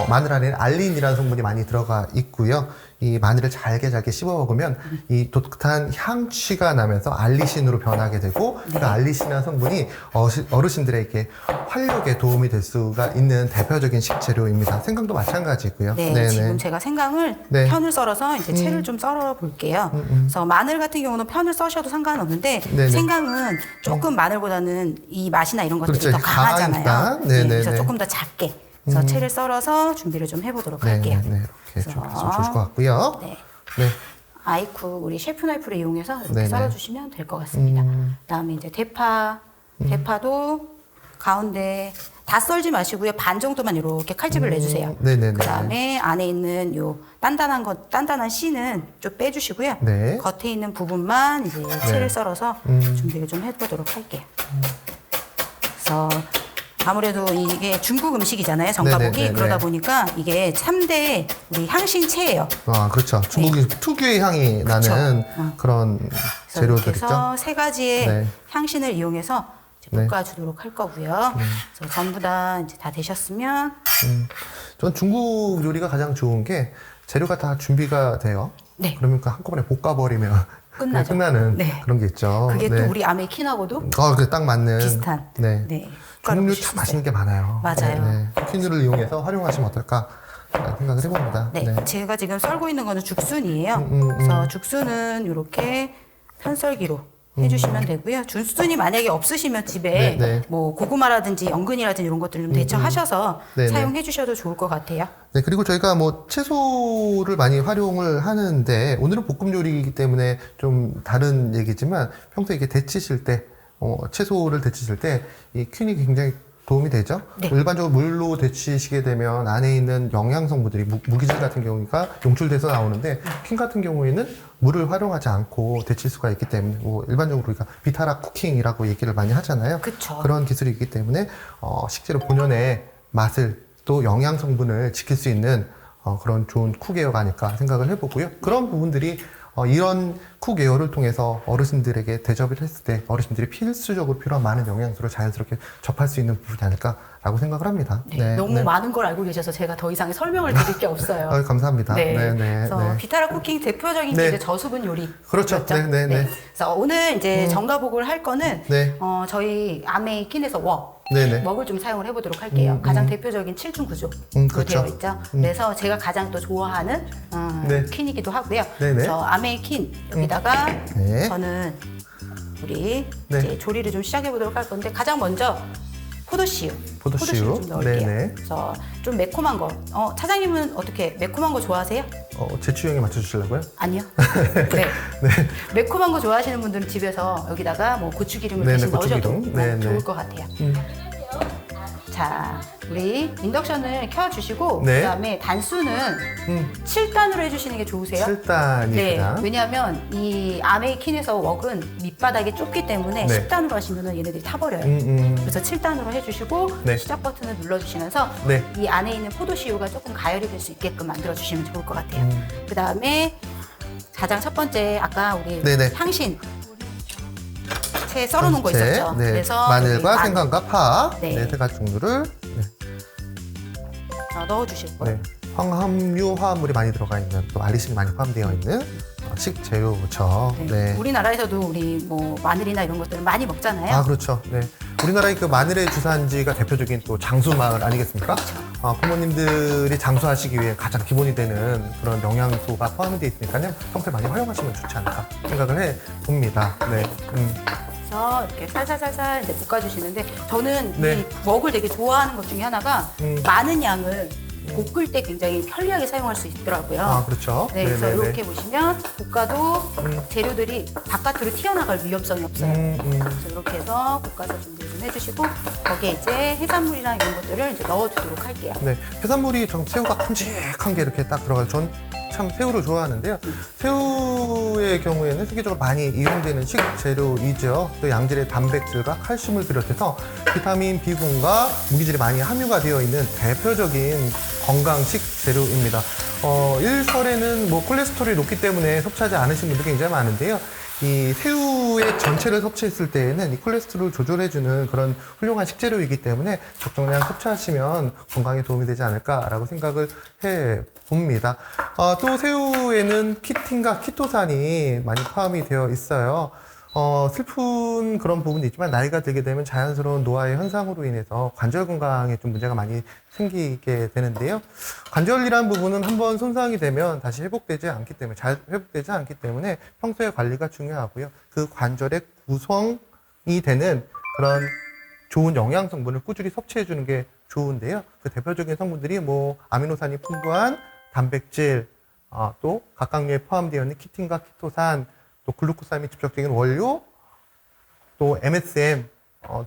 마늘 안에는 알린이라는 성분이 많이 들어가 있고요. 이 마늘을 잘게 씹어 먹으면 이 독특한 향취가 나면서 알리신으로 변하게 되고 그 알리신이라는 성분이 어르신들에게 활력에 도움이 될 수가 있는 대표적인 식재료입니다. 생강도 마찬가지고요. 네, 네네. 지금 제가 생강을 네. 편을 썰어서 이제 채를 좀 썰어 볼게요. 그래서 마늘 같은 경우는 편을 써셔도 상관없는데 네네. 생강은 조금 마늘보다는 이 맛이나 이런 것들이 그렇죠. 더 강하잖아요. 강하니까. 네, 네네네. 그래서 조금 더 작게 그래서 채를 썰어서 준비를 좀 해보도록 할게요. 네, 이렇게 좀 그래서 좋을 것 같고요. 네. 네. 아이쿠 우리 셰프 나이프를 이용해서 이렇게 네네. 썰어주시면 될 것 같습니다. 그다음에 이제 대파도 가운데 다 썰지 마시고요. 반 정도만 이렇게 칼집을 내주세요. 네네네. 그다음에 안에 있는 요 단단한 씨는 좀 빼주시고요. 네. 겉에 있는 부분만 이제 채를 썰어서 준비를 좀 해보도록 할게요. 그래서 아무래도 이게 중국 음식이잖아요, 정가복이. 네네네네. 그러다 보니까 이게 3대 우리 향신채예요. 아, 그렇죠. 중국이 특유의 향이 나는 그런 그래서 재료들 이렇게 해서 있죠. 3가지의 네. 향신을 이용해서 이제 네. 볶아주도록 할 거고요. 그래서 전부 다 이제 다 되셨으면 전 중국 요리가 가장 좋은 게 재료가 다 준비가 돼요. 네. 그러면 그 한꺼번에 볶아버리면 그냥 끝나죠. 끝나는 네. 그런 게 있죠. 그게 네. 또 우리 아메리킨하고도 그게 딱 맞는 비슷한. 네. 네. 종류 참 맛있는 게 많아요. 맞아요. 퀸유를 이용해서 활용하시면 어떨까 생각을 해봅니다. 네, 제가 지금 썰고 있는 거는 죽순이에요. 그래서 죽순은 이렇게 편썰기로 해주시면 되고요. 죽순이 만약에 없으시면 집에 네. 뭐 고구마라든지 연근이라든지 이런 것들 좀 대처하셔서 네네. 사용해 주셔도 좋을 것 같아요. 네, 그리고 저희가 뭐 채소를 많이 활용을 하는데 오늘은 볶음 요리이기 때문에 좀 다른 얘기지만 평소에 이게 데치실 때 채소를 데치실 때 이 퀸이 굉장히 도움이 되죠. 네. 일반적으로 물로 데치시게 되면 안에 있는 영양 성분들이 무기질 같은 경우가 용출돼서 나오는데 퀸 같은 경우에는 물을 활용하지 않고 데칠 수가 있기 때문에 뭐 일반적으로 우리가 비타락 쿠킹이라고 얘기를 많이 하잖아요. 그쵸. 그런 기술이 있기 때문에 식재료 본연의 맛을 또 영양 성분을 지킬 수 있는 그런 좋은 쿡웨어가 아닐까 생각을 해보고요. 그런 부분들이 이런 쿡웨어를 통해서 어르신들에게 대접을 했을 때 어르신들이 필수적으로 필요한 많은 영양소를 자연스럽게 접할 수 있는 부분이 아닐까라고 생각을 합니다. 네, 너무 많은 걸 알고 계셔서 제가 더 이상 설명을 드릴 게 없어요. 감사합니다. 네. 네. 그래서 비타라 쿠킹 대표적인 네. 게 이제 저수분 요리. 그렇죠. 네. 그래서 오늘 이제 정가복을 할 거는 네. 저희 아메이킨에서 네네. 웍을 좀 사용을 해보도록 할게요. 가장 대표적인 7중 구조로 그렇죠. 되어 있죠. 그래서 제가 가장 또 좋아하는 네. 퀸이기도 하고요. 네네. 그래서 아메이킨 여기다가 네. 저는 우리 네. 이제 조리를 좀 시작해 보도록 할 건데 가장 먼저 포도씨유 포도씨유. 좀 넣을게요. 네네. 그래서 좀 매콤한 거. 차장님은 어떻게 매콤한 거 좋아하세요? 제 취향에 맞춰주시려고요? 아니요. 네. 매콤한 거 좋아하시는 분들은 집에서 여기다가 뭐 고추기름을 네네, 대신 넣으셔도 고추기름. 네네. 좋을 것 같아요. 자, 우리 인덕션을 켜주시고 네. 그다음에 단수는 7단으로 해주시는 게 좋으세요? 7단이 네, 그냥. 왜냐하면 이 아메이킨에서 웍은 밑바닥이 좁기 때문에 네. 10단으로 하시면 얘네들이 타버려요. 그래서 7단으로 해주시고 네. 시작 버튼을 눌러주시면서 네. 이 안에 있는 포도씨유가 조금 가열이 될 수 있게끔 만들어주시면 좋을 것 같아요. 그 다음에 가장 첫 번째 아까 우리 네네. 향신 채 썰어놓은 거 채, 있었죠. 네. 그래서 마늘과 여기 생강과 파 네. 네, 세 가지 종류를 넣어주실 거예요. 네. 황합류 화합물이 많이 들어가 있는 또 알리신이 많이 포함되어 있는 식재료죠. 네. 우리나라에서도 우리 뭐 마늘이나 이런 것들을 많이 먹잖아요. 아, 그렇죠. 네. 우리나라의 그 마늘의 주산지가 대표적인 또 장수 마늘 아니겠습니까? 부모님들이 장수하시기 위해 가장 기본이 되는 그런 영양소가 포함이 되어 있으니까요. 평소에 많이 활용하시면 좋지 않을까 생각을 해 봅니다. 네. 그래서 이렇게 살살살살 이제 볶아주시는데 저는 네. 이 웍을 되게 좋아하는 것 중에 하나가 많은 양을 볶을 때 굉장히 편리하게 사용할 수 있더라고요. 아, 그렇죠. 네, 그래서 네네네. 이렇게 보시면 볶아도 재료들이 바깥으로 튀어나갈 위험성이 없어요. 그래서 이렇게 해서 볶아서 준비를 좀 해주시고 거기에 이제 해산물이랑 이런 것들을 이제 넣어주도록 할게요. 네, 해산물이 전 새우가 큼직한 게 이렇게 딱 들어가요. 전 참 새우를 좋아하는데요. 새우의 경우에는 세계적으로 많이 이용되는 식재료이죠. 또 양질의 단백질과 칼슘을 비롯해서 비타민 B군과 무기질이 많이 함유가 되어 있는 대표적인 건강 식재료 식재료입니다. 일설에는 뭐 콜레스테롤이 높기 때문에 섭취하지 않으신 분들이 굉장히 많은데요. 이 새우의 전체를 섭취했을 때에는 이 콜레스테롤을 조절해주는 그런 훌륭한 식재료이기 때문에 적정량 섭취하시면 건강에 도움이 되지 않을까라고 생각을 해 봅니다. 또 새우에는 키틴과 키토산이 많이 포함이 되어 있어요. 슬픈 그런 부분도 있지만 나이가 들게 되면 자연스러운 노화의 현상으로 인해서 관절 건강에 좀 문제가 많이 생기게 되는데요. 관절이라는 부분은 한번 손상이 되면 다시 회복되지 않기 때문에, 잘 회복되지 않기 때문에 평소에 관리가 중요하고요. 그 관절의 구성이 되는 그런 좋은 영양 성분을 꾸준히 섭취해 주는 게 좋은데요. 그 대표적인 성분들이 뭐 아미노산이 풍부한 단백질, 또 각각류에 포함되어 있는 키틴과 키토산, 또 글루코사민이 직접적인 원료, 또 MSM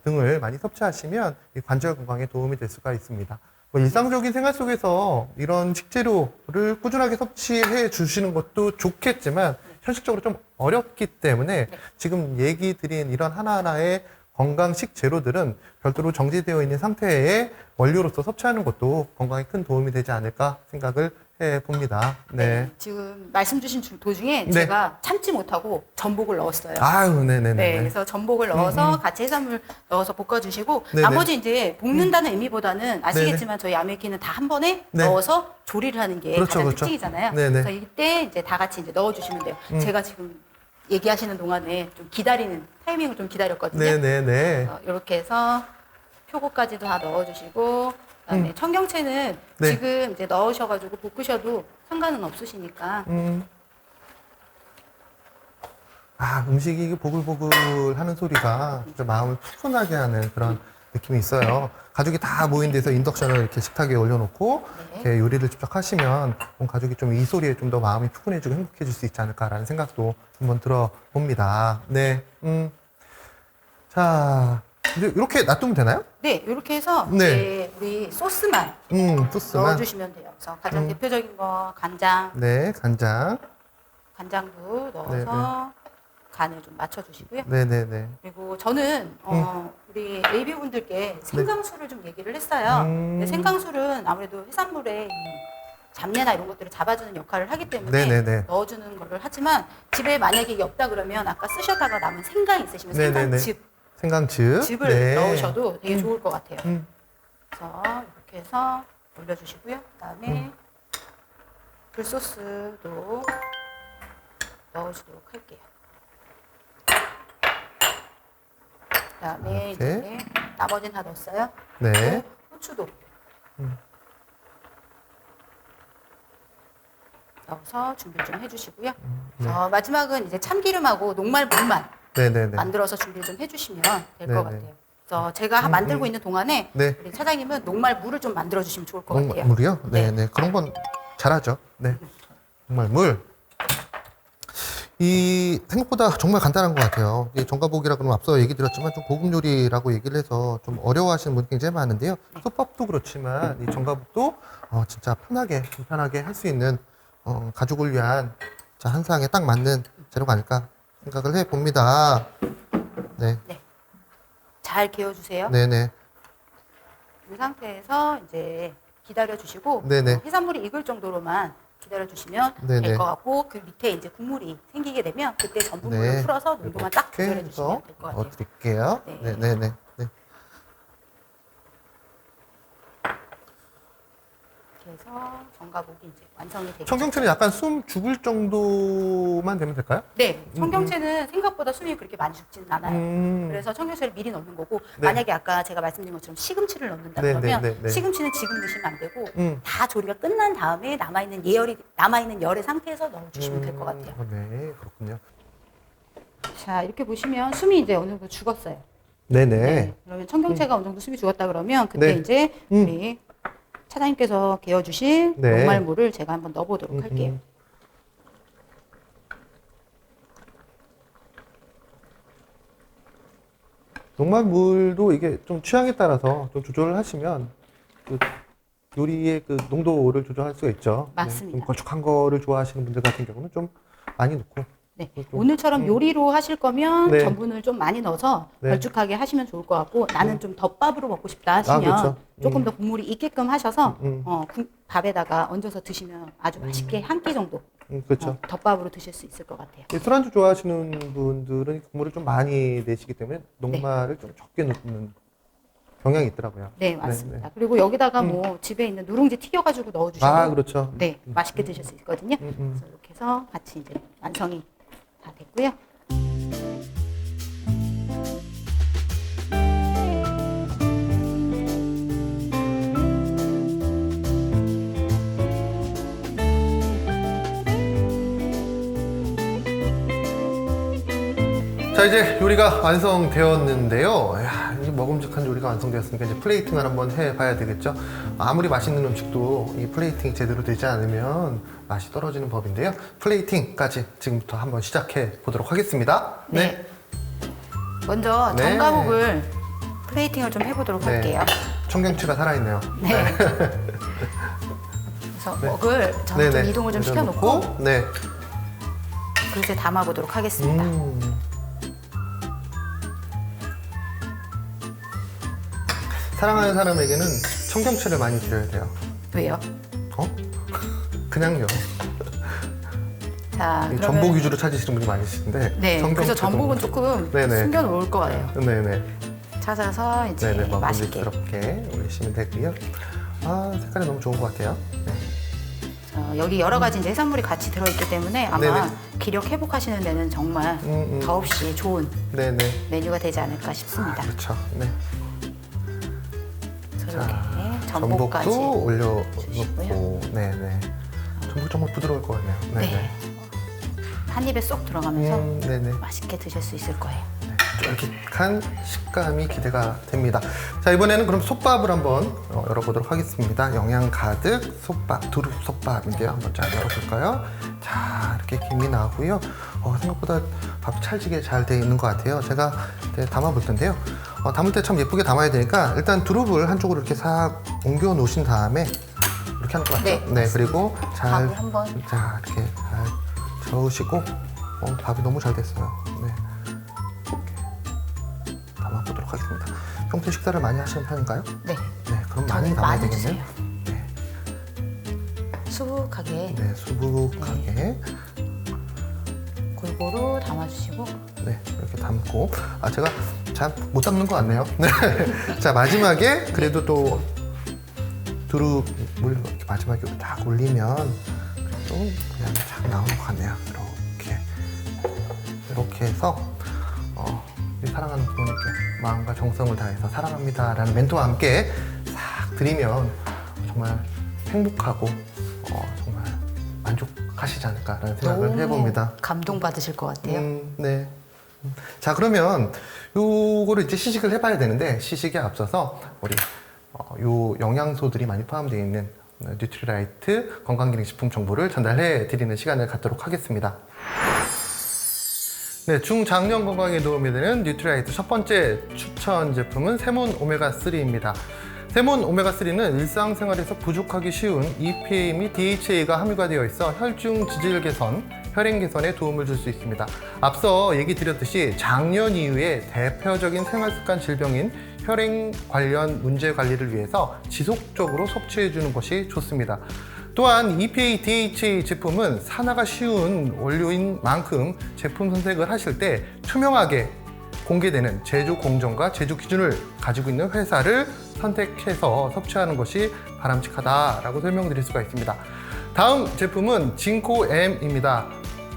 등을 많이 섭취하시면 이 관절 건강에 도움이 될 수가 있습니다. 뭐 일상적인 생활 속에서 이런 식재료를 꾸준하게 섭취해 주시는 것도 좋겠지만 현실적으로 좀 어렵기 때문에 지금 얘기 드린 이런 하나하나의 건강식 재료들은 별도로 정제되어 있는 상태의 원료로서 섭취하는 것도 건강에 큰 도움이 되지 않을까 생각을 해봅니다. 네. 지금 말씀 주신 도중에 네. 제가 참지 못하고 전복을 넣었어요. 아유, 네네네. 네, 그래서 전복을 넣어서 같이 해산물 넣어서 볶아주시고 네네. 나머지 이제 볶는다는 의미보다는 아시겠지만 저희 아메리키는 다 한 번에 네. 넣어서 조리를 하는 게 그렇죠, 가장 그렇죠. 특징이잖아요. 네네. 그래서 이때 이제 다 같이 이제 넣어주시면 돼요. 제가 지금 얘기하시는 동안에 좀 기다리는 타이밍을 좀 기다렸거든요. 네네네. 이렇게 해서 표고까지도 다 넣어주시고 그다음에 청경채는 네. 지금 이제 넣으셔가지고 볶으셔도 상관은 없으시니까 음식이 보글보글 하는 소리가 진짜 마음을 푸근하게 하는 그런 느낌이 있어요. 가족이 다 모인 데서 인덕션을 이렇게 식탁에 올려놓고 이렇게 요리를 직접 하시면 온 가족이 좀 이 소리에 좀 더 마음이 푸근해지고 행복해질 수 있지 않을까라는 생각도 한번 들어봅니다. 네. 자, 이제 이렇게 놔두면 되나요? 네, 이렇게 해서 네. 이제 우리 소스만 소스만. 넣어주시면 돼요. 그래서 가장 대표적인 거 간장, 네, 간장. 간장도 넣어서 네, 간을 좀 맞춰주시고요. 네네네. 그리고 저는 우리 AB 분들께 생강술을 좀 얘기를 했어요. 근데 생강술은 아무래도 해산물에 이 잡내나 이런 것들을 잡아주는 역할을 하기 때문에 네네네. 넣어주는 거를 하지만 집에 만약에 이게 없다 그러면 아까 쓰셨다가 남은 생강 있으시면 네네네. 생강즙을 생강즙. 네. 넣으셔도 되게 좋을 것 같아요. 그래서 이렇게 해서 올려주시고요. 그다음에 굴소스도 넣어주도록 할게요. 그다음에 이렇게. 이제 나머지는 다 넣었어요. 네. 그리고 후추도 넣어서 준비를 좀 해주시고요. 마지막은 이제 참기름하고 녹말물만 네네네. 만들어서 준비를 좀 해주시면 될 것 네네. 같아요. 그래서 제가 만들고 있는 동안에 네. 우리 차장님은 녹말물을 좀 만들어 주시면 좋을 것 같아요. 물이요? 네. 네네. 그런 건 잘하죠. 네. 정말 물. 이 생각보다 정말 간단한 것 같아요. 이 전가복이라 그러면 앞서 얘기 드렸지만 좀 고급 요리라고 얘기를 해서 좀 어려워하시는 분이 굉장히 많은데요. 솥밥도 그렇지만 이 전가복도 진짜 편하게 간편하게 할 수 있는 가족을 위한 한 상에 딱 맞는 재료가 아닐까 생각을 해 봅니다. 네. 네. 잘 개어주세요. 네네. 이 상태에서 이제 기다려 주시고 네네. 해산물이 익을 정도로만 기다려 주시면 네네. 될 것 같고 그 밑에 이제 국물이 생기게 되면 그때 전분물을 네. 풀어서 농도만 딱 이렇게 조절해 주시면 해서 될 것 같아요. 넣어드릴게요. 네. 네네네. 네. 이렇게 해서 전가복이 이제 완성이 되겠죠. 청경채는 약간 숨 죽을 정도만 되면 될까요? 네, 청경채는 생각보다 숨이 그렇게 많이 죽지는 않아요. 그래서 청경채를 미리 넣는 거고 네. 만약에 아까 제가 말씀드린 것처럼 시금치를 넣는다 네, 그러면 네, 네, 네. 시금치는 지금 넣으시면 안 되고 다 조리가 끝난 다음에 남아있는 열의 상태에서 넣어주시면 될 것 같아요. 네, 그렇군요. 자, 이렇게 보시면 숨이 이제 어느 정도 죽었어요. 네네. 네, 그러면 청경채가 어느 정도 숨이 죽었다 그러면 그때 네. 이제 우리 차장님께서 개어주신 네. 녹말물을 제가 한번 넣어보도록 할게요. 녹말물도 이게 좀 취향에 따라서 좀 조절을 하시면 그 요리의 그 농도를 조절할 수가 있죠. 맞습니다. 좀 걸쭉한 거를 좋아하시는 분들 같은 경우는 좀 많이 넣고 네. 오늘처럼 요리로 하실 거면 네. 전분을 좀 많이 넣어서 네. 걸쭉하게 하시면 좋을 것 같고 나는 좀 덮밥으로 먹고 싶다 하시면 그렇죠. 조금 더 국물이 있게끔 하셔서 음. 밥에다가 얹어서 드시면 아주 맛있게 한 끼 정도 그렇죠. 덮밥으로 드실 수 있을 것 같아요. 이 술안주 좋아하시는 분들은 국물을 좀 많이 내시기 때문에 녹말을 좀 적게 넣는 경향이 있더라고요. 네, 맞습니다. 그리고 여기다가 뭐 집에 있는 누룽지 튀겨가지고 넣어주셔도 그렇죠. 네, 맛있게 드실 수 있거든요. 그래서 이렇게 해서 같이 이제 완성이 다 됐고요. 자, 이제 요리가 완성되었는데요. 야, 이제 먹음직한 요리가 완성되었으니까 이제 플레이팅을 한번 해봐야 되겠죠. 아무리 맛있는 음식도 이 플레이팅이 제대로 되지 않으면 맛이 떨어지는 법인데요. 플레이팅까지 지금부터 한번 시작해 보도록 하겠습니다. 네. 먼저 네. 전과목을 플레이팅을 좀 해보도록 네. 할게요. 청경채가 살아있네요. 네. 그래서 먹을 저는 좀 이동을 좀 시켜놓고 네. 그릇에 담아보도록 하겠습니다. 사랑하는 사람에게는 청경채를 많이 드려야 돼요. 왜요? 그냥요. 자, 그러면 전복 위주로 찾으시는 분이 많으시는데. 네, 그래서 전복은 조금 네네. 숨겨놓을 거예요. 네네. 찾아서 이제 네네. 맛있게. 먹음직스럽게 올리시면 되고요. 아, 색깔이 너무 좋은 것 같아요. 네. 자, 여기 여러 가지 이제 해산물이 같이 들어있기 때문에 아마 네네. 기력 회복하시는 데는 정말 더없이 좋은 네네. 메뉴가 되지 않을까 싶습니다. 그렇죠. 네. 그래서 이렇게 전복까지 전복도 주시고요. 올려놓고. 네네. 전복 정말 부드러울 것 같네요. 네네. 네. 한 입에 쏙 들어가면서 네네. 맛있게 드실 수 있을 거예요. 쫄깃한 식감이 기대가 됩니다. 자, 이번에는 그럼 솥밥을 한번 열어보도록 하겠습니다. 영양 가득 솥밥, 두릅 솥밥인데요. 한번 잘 열어볼까요? 자, 이렇게 김이 나오고요. 생각보다 밥이 찰지게 잘 돼 있는 것 같아요. 제가 이제 담아볼 텐데요. 담을 때 참 예쁘게 담아야 되니까 일단 두릅을 한쪽으로 이렇게 싹 옮겨 놓으신 다음에 이렇게 하는 거 맞죠? 네, 그리고 잘, 밥을 한번. 자, 이렇게 잘 저으시고 밥이 너무 잘 됐어요. 네. 담아보도록 하겠습니다. 평소에 식사를 많이 하시는 편인가요? 네. 네, 그럼 많이 저는 담아야 많이 되겠네요. 주세요. 수북하게 네, 수북하게 골고루 담아주시고 네, 이렇게 담고 제가 잘 못 담는 것 같네요. 네. 자, 마지막에 그래도 또 두릅을 이렇게 마지막에 딱 올리면 또 그냥 잘 나오는 것 같네요. 이렇게 해서 우리 사랑하는 부모님께 마음과 정성을 다해서 사랑합니다라는 멘트와 함께 싹 드리면 정말 행복하고 정말 만족하시지 않을까라는 생각을 해봅니다. 감동받으실 것 같아요. 네. 자, 그러면 요거를 이제 시식을 해봐야 되는데 시식에 앞서서 우리 요 영양소들이 많이 포함되어 있는 뉴트리라이트 건강기능식품 정보를 전달해 드리는 시간을 갖도록 하겠습니다. 네, 중장년 건강에 도움이 되는 뉴트리라이트 첫 번째 추천 제품은 세몬 오메가3입니다. 세몬 오메가3는 일상생활에서 부족하기 쉬운 EPA 및 DHA가 함유가 되어 있어 혈중 지질 개선, 혈행 개선에 도움을 줄 수 있습니다. 앞서 얘기 드렸듯이 장년 이후에 대표적인 생활습관 질병인 혈행 관련 문제 관리를 위해서 지속적으로 섭취해주는 것이 좋습니다. 또한 EPA DHA 제품은 산화가 쉬운 원료인 만큼 제품 선택을 하실 때 투명하게 공개되는 제조 공정과 제조 기준을 가지고 있는 회사를 선택해서 섭취하는 것이 바람직하다라고 설명드릴 수가 있습니다. 다음 제품은 징코엠입니다.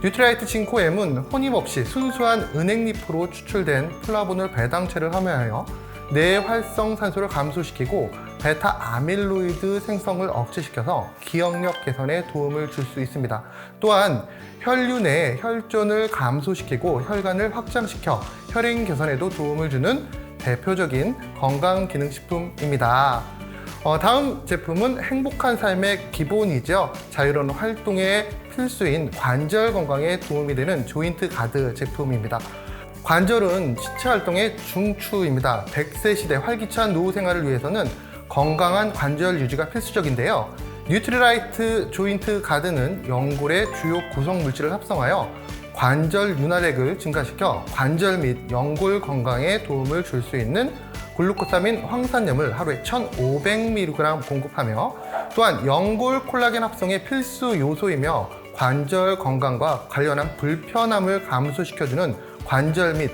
뉴트리라이트 징코엠은 혼입 없이 순수한 은행잎으로 추출된 플라보놀 배당체를 함유하여 뇌 활성산소를 감소시키고 베타 아밀로이드 생성을 억제시켜서 기억력 개선에 도움을 줄 수 있습니다. 또한 혈류 내 혈전을 감소시키고 혈관을 확장시켜 혈행 개선에도 도움을 주는 대표적인 건강기능식품입니다. 다음 제품은 행복한 삶의 기본이죠. 자유로운 활동에 필수인 관절 건강에 도움이 되는 조인트 가드 제품입니다. 관절은 신체 활동의 중추입니다. 100세 시대 활기찬 노후 생활을 위해서는 건강한 관절 유지가 필수적인데요. 뉴트리라이트 조인트 가드는 연골의 주요 구성 물질을 합성하여 관절 윤활액을 증가시켜 관절 및 연골 건강에 도움을 줄 수 있는 글루코사민 황산염을 하루에 1,500mg 공급하며 또한 연골 콜라겐 합성의 필수 요소이며 관절 건강과 관련한 불편함을 감소시켜주는 관절 및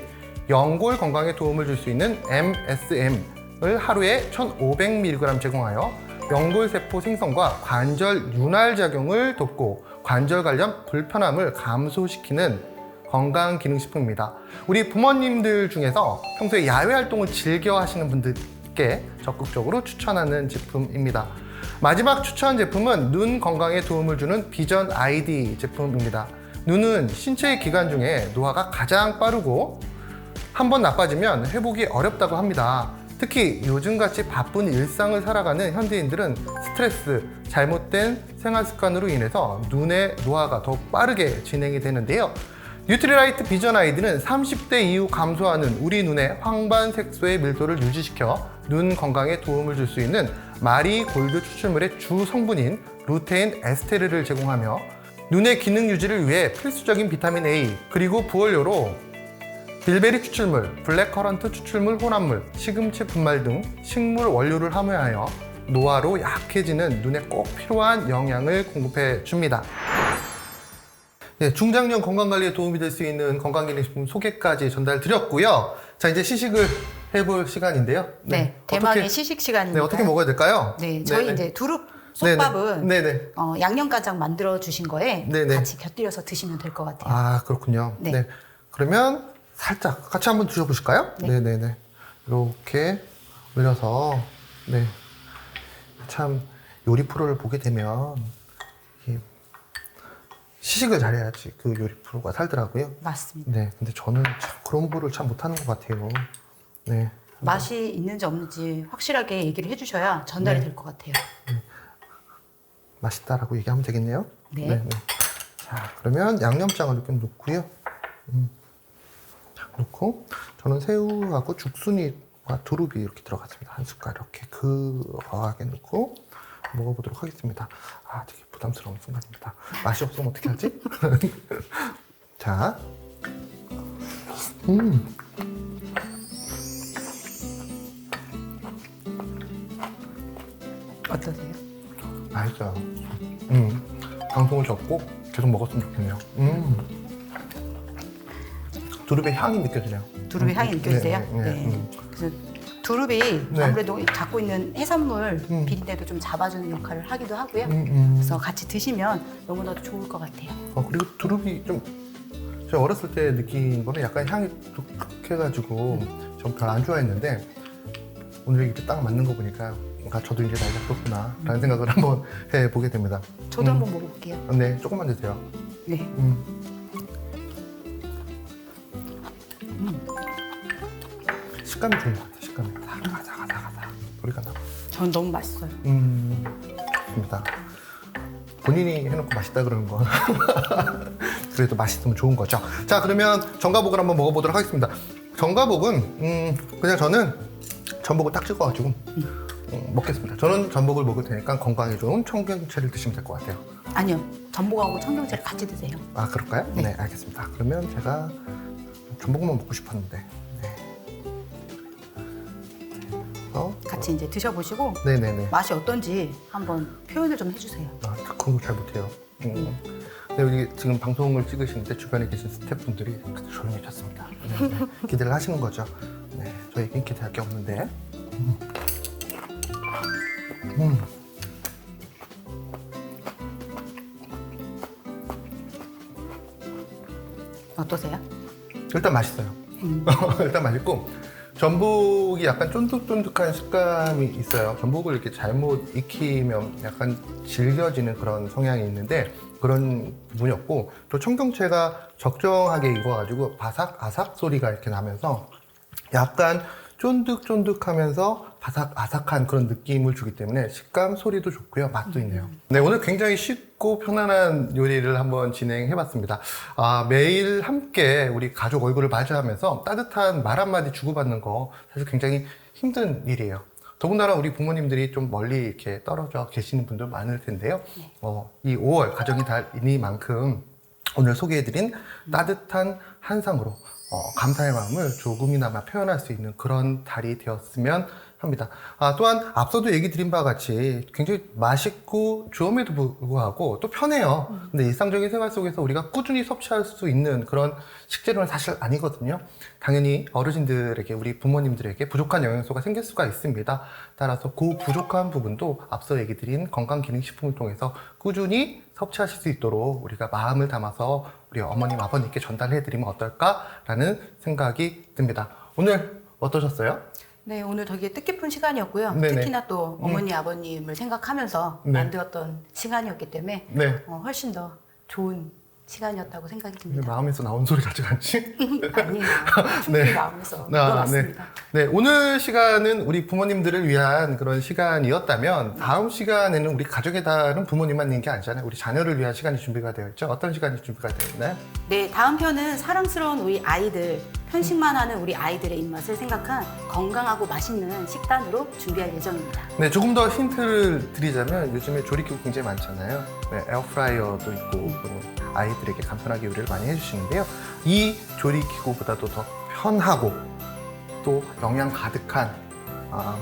연골 건강에 도움을 줄 수 있는 MSM을 하루에 1,500mg 제공하여 연골세포 생성과 관절 윤활 작용을 돕고 관절 관련 불편함을 감소시키는 건강기능식품입니다. 우리 부모님들 중에서 평소에 야외 활동을 즐겨 하시는 분들께 적극적으로 추천하는 제품입니다. 마지막 추천 제품은 눈 건강에 도움을 주는 비전 아이디 제품입니다. 눈은 신체의 기관 중에 노화가 가장 빠르고 한번 나빠지면 회복이 어렵다고 합니다. 특히 요즘같이 바쁜 일상을 살아가는 현대인들은 스트레스, 잘못된 생활 습관으로 인해서 눈의 노화가 더 빠르게 진행이 되는데요. 뉴트리라이트 비전 아이디는 30대 이후 감소하는 우리 눈의 황반 색소의 밀도를 유지시켜 눈 건강에 도움을 줄 수 있는 마리골드 추출물의 주 성분인 루테인 에스테르를 제공하며 눈의 기능 유지를 위해 필수적인 비타민 A 그리고 부원료로 빌베리 추출물, 블랙커런트 추출물 혼합물, 시금치 분말 등 식물 원료를 함유하여 노화로 약해지는 눈에 꼭 필요한 영양을 공급해 줍니다. 네, 중장년 건강관리에 도움이 될 수 있는 건강기능식품 소개까지 전달드렸고요. 자, 이제 시식을 해볼 시간인데요. 네, 대망의 시식 시간입니다. 네, 어떻게 먹어야 될까요? 네, 저희 네네. 이제 두릅 솥밥은 네네. 양념간장 만들어 주신 거에 네네. 같이 곁들여서 드시면 될 것 같아요. 아, 그렇군요. 네. 네. 그러면 살짝 같이 한번 드셔보실까요? 네. 네네네. 이렇게 올려서, 네. 참, 요리 프로를 보게 되면, 이 시식을 잘해야지 그 요리 프로가 살더라고요. 맞습니다. 네. 근데 저는 참 그런 거를 참 못하는 것 같아요. 네. 맛이 있는지 없는지 확실하게 얘기를 해주셔야 전달이 네. 될 것 같아요. 맛있다라고 얘기하면 되겠네요. 네. 자, 그러면 양념장을 이렇게 넣고요. 넣고, 저는 새우하고 죽순이와 두릅이 이렇게 들어갔습니다. 한 숟갈 이렇게 그하게 넣고 먹어보도록 하겠습니다. 아, 되게 부담스러운 순간입니다. 맛이 없으면 어떻게 하지? 자, 어떠세요? 맛있어요. 방송을 접고 계속 먹었으면 좋겠네요. 두릅의 향이 느껴지네요. 두릅의 향이 느껴지세요? 네. 그래서 두릅이 네. 아무래도 갖고 있는 해산물 비린내도 좀 잡아주는 역할을 하기도 하고요. 그래서 같이 드시면 너무나도 좋을 것 같아요. 그리고 두릅이 좀 제가 어렸을 때 느낀 거는 약간 향이 독특해가지고 전 별 안 좋아했는데 오늘 이렇게 딱 맞는 거 보니까 저도 이제 나이가 그렇구나 라는 생각을 한번 해보게 됩니다. 저도 한번 먹어볼게요. 네, 조금만 드세요. 네. 식감이 좋은 것 같아요. 식감이 아삭아삭아삭 소리가 나. 전 너무 맛있어요. 좋습니다. 본인이 해놓고 맛있다 그러는 건 그래도 맛있으면 좋은 거죠. 자, 그러면 전가복을 한번 먹어보도록 하겠습니다. 전가복은 그냥 저는 전복을 딱 찍어가지고 먹겠습니다. 저는 전복을 먹을 테니까 건강에 좋은 청경채를 드시면 될 것 같아요. 아니요, 전복하고 청경채를 같이 드세요. 아, 그럴까요? 네. 네, 알겠습니다. 그러면 제가 전복만 먹고 싶었는데 같이 이제 드셔보시고 네네네. 맛이 어떤지 한번 표현을 좀 해주세요. 아, 그런 거 잘 못해요. 근데 여기 지금 방송을 찍으시는데 주변에 계신 스태프분들이 조용해졌습니다. 네, 기대를 하시는 거죠. 네, 저에겐 기대할 게 없는데. 어떠세요? 일단 맛있어요. 일단 맛있고 전복이 약간 쫀득쫀득한 식감이 있어요. 전복을 이렇게 잘못 익히면 약간 질겨지는 그런 성향이 있는데 그런 부분이 없고 또 청경채가 적정하게 익어가지고 바삭아삭 소리가 이렇게 나면서 약간 쫀득쫀득하면서 바삭아삭한 그런 느낌을 주기 때문에 식감, 소리도 좋고요. 맛도 있네요. 네, 오늘 굉장히 쉽고 편안한 요리를 한번 진행해봤습니다. 매일 함께 우리 가족 얼굴을 마주하면서 따뜻한 말 한마디 주고받는 거 사실 굉장히 힘든 일이에요. 더군다나 우리 부모님들이 좀 멀리 이렇게 떨어져 계시는 분들 많을 텐데요. 이 5월 가정의 달이니만큼 오늘 소개해드린 따뜻한 한상으로 감사의 마음을 조금이나마 표현할 수 있는 그런 달이 되었으면 합니다. 또한 앞서도 얘기 드린 바와 같이 굉장히 맛있고 좋음에도 불구하고 또 편해요. 근데 일상적인 생활 속에서 우리가 꾸준히 섭취할 수 있는 그런 식재료는 사실 아니거든요. 당연히 어르신들에게, 우리 부모님들에게 부족한 영양소가 생길 수가 있습니다. 따라서 그 부족한 부분도 앞서 얘기 드린 건강기능식품을 통해서 꾸준히 섭취하실 수 있도록 우리가 마음을 담아서 우리 어머님, 아버님께 전달해드리면 어떨까라는 생각이 듭니다. 오늘 어떠셨어요? 네, 오늘 되게 뜻깊은 시간이었고요. 네네. 특히나 또 어머니, 아버님을 생각하면서 네. 만들었던 시간이었기 때문에 네. 훨씬 더 좋은 시간이었다고 생각이 듭니다. 마음에서 나온 소리 같지 않지? 아니에요. 충분히 네. 마음에서 들어왔습니다. 네, 오늘 시간은 우리 부모님들을 위한 그런 시간이었다면 다음 시간에는 우리 가족에 다른 부모님만 있는 게 아니잖아요. 우리 자녀를 위한 시간이 준비가 되어 있죠. 어떤 시간이 준비가 되어 있나요? 네, 다음 편은 사랑스러운 우리 아이들, 편식만 하는 우리 아이들의 입맛을 생각한 건강하고 맛있는 식단으로 준비할 예정입니다. 네, 조금 더 힌트를 드리자면 요즘에 조리기구 굉장히 많잖아요. 네, 에어프라이어도 있고 아이들에게 간편하게 요리를 많이 해주시는데요. 이 조리기구보다도 더 편하고 또 영양 가득한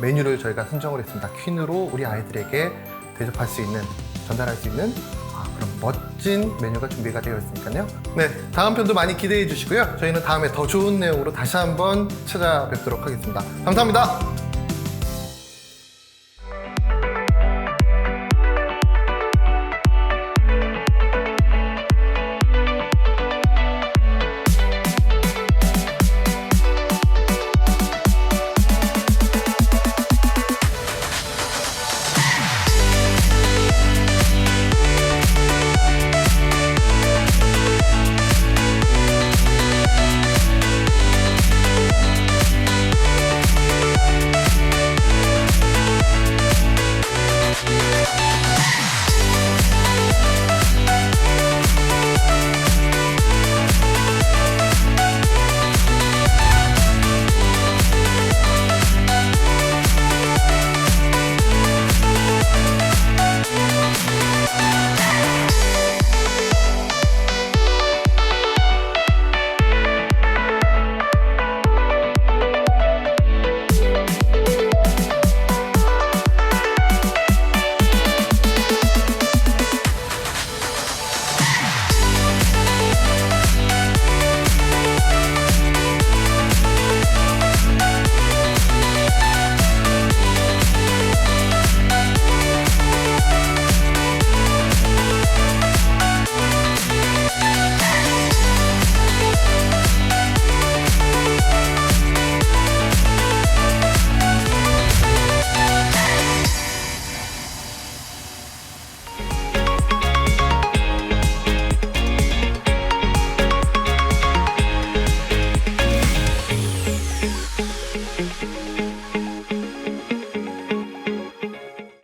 메뉴를 저희가 선정을 했습니다. 퀸으로 우리 아이들에게 대접할 수 있는, 전달할 수 있는 그런 멋진 메뉴가 준비가 되어 있으니까요. 네, 다음 편도 많이 기대해 주시고요. 저희는 다음에 더 좋은 내용으로 다시 한번 찾아뵙도록 하겠습니다. 감사합니다.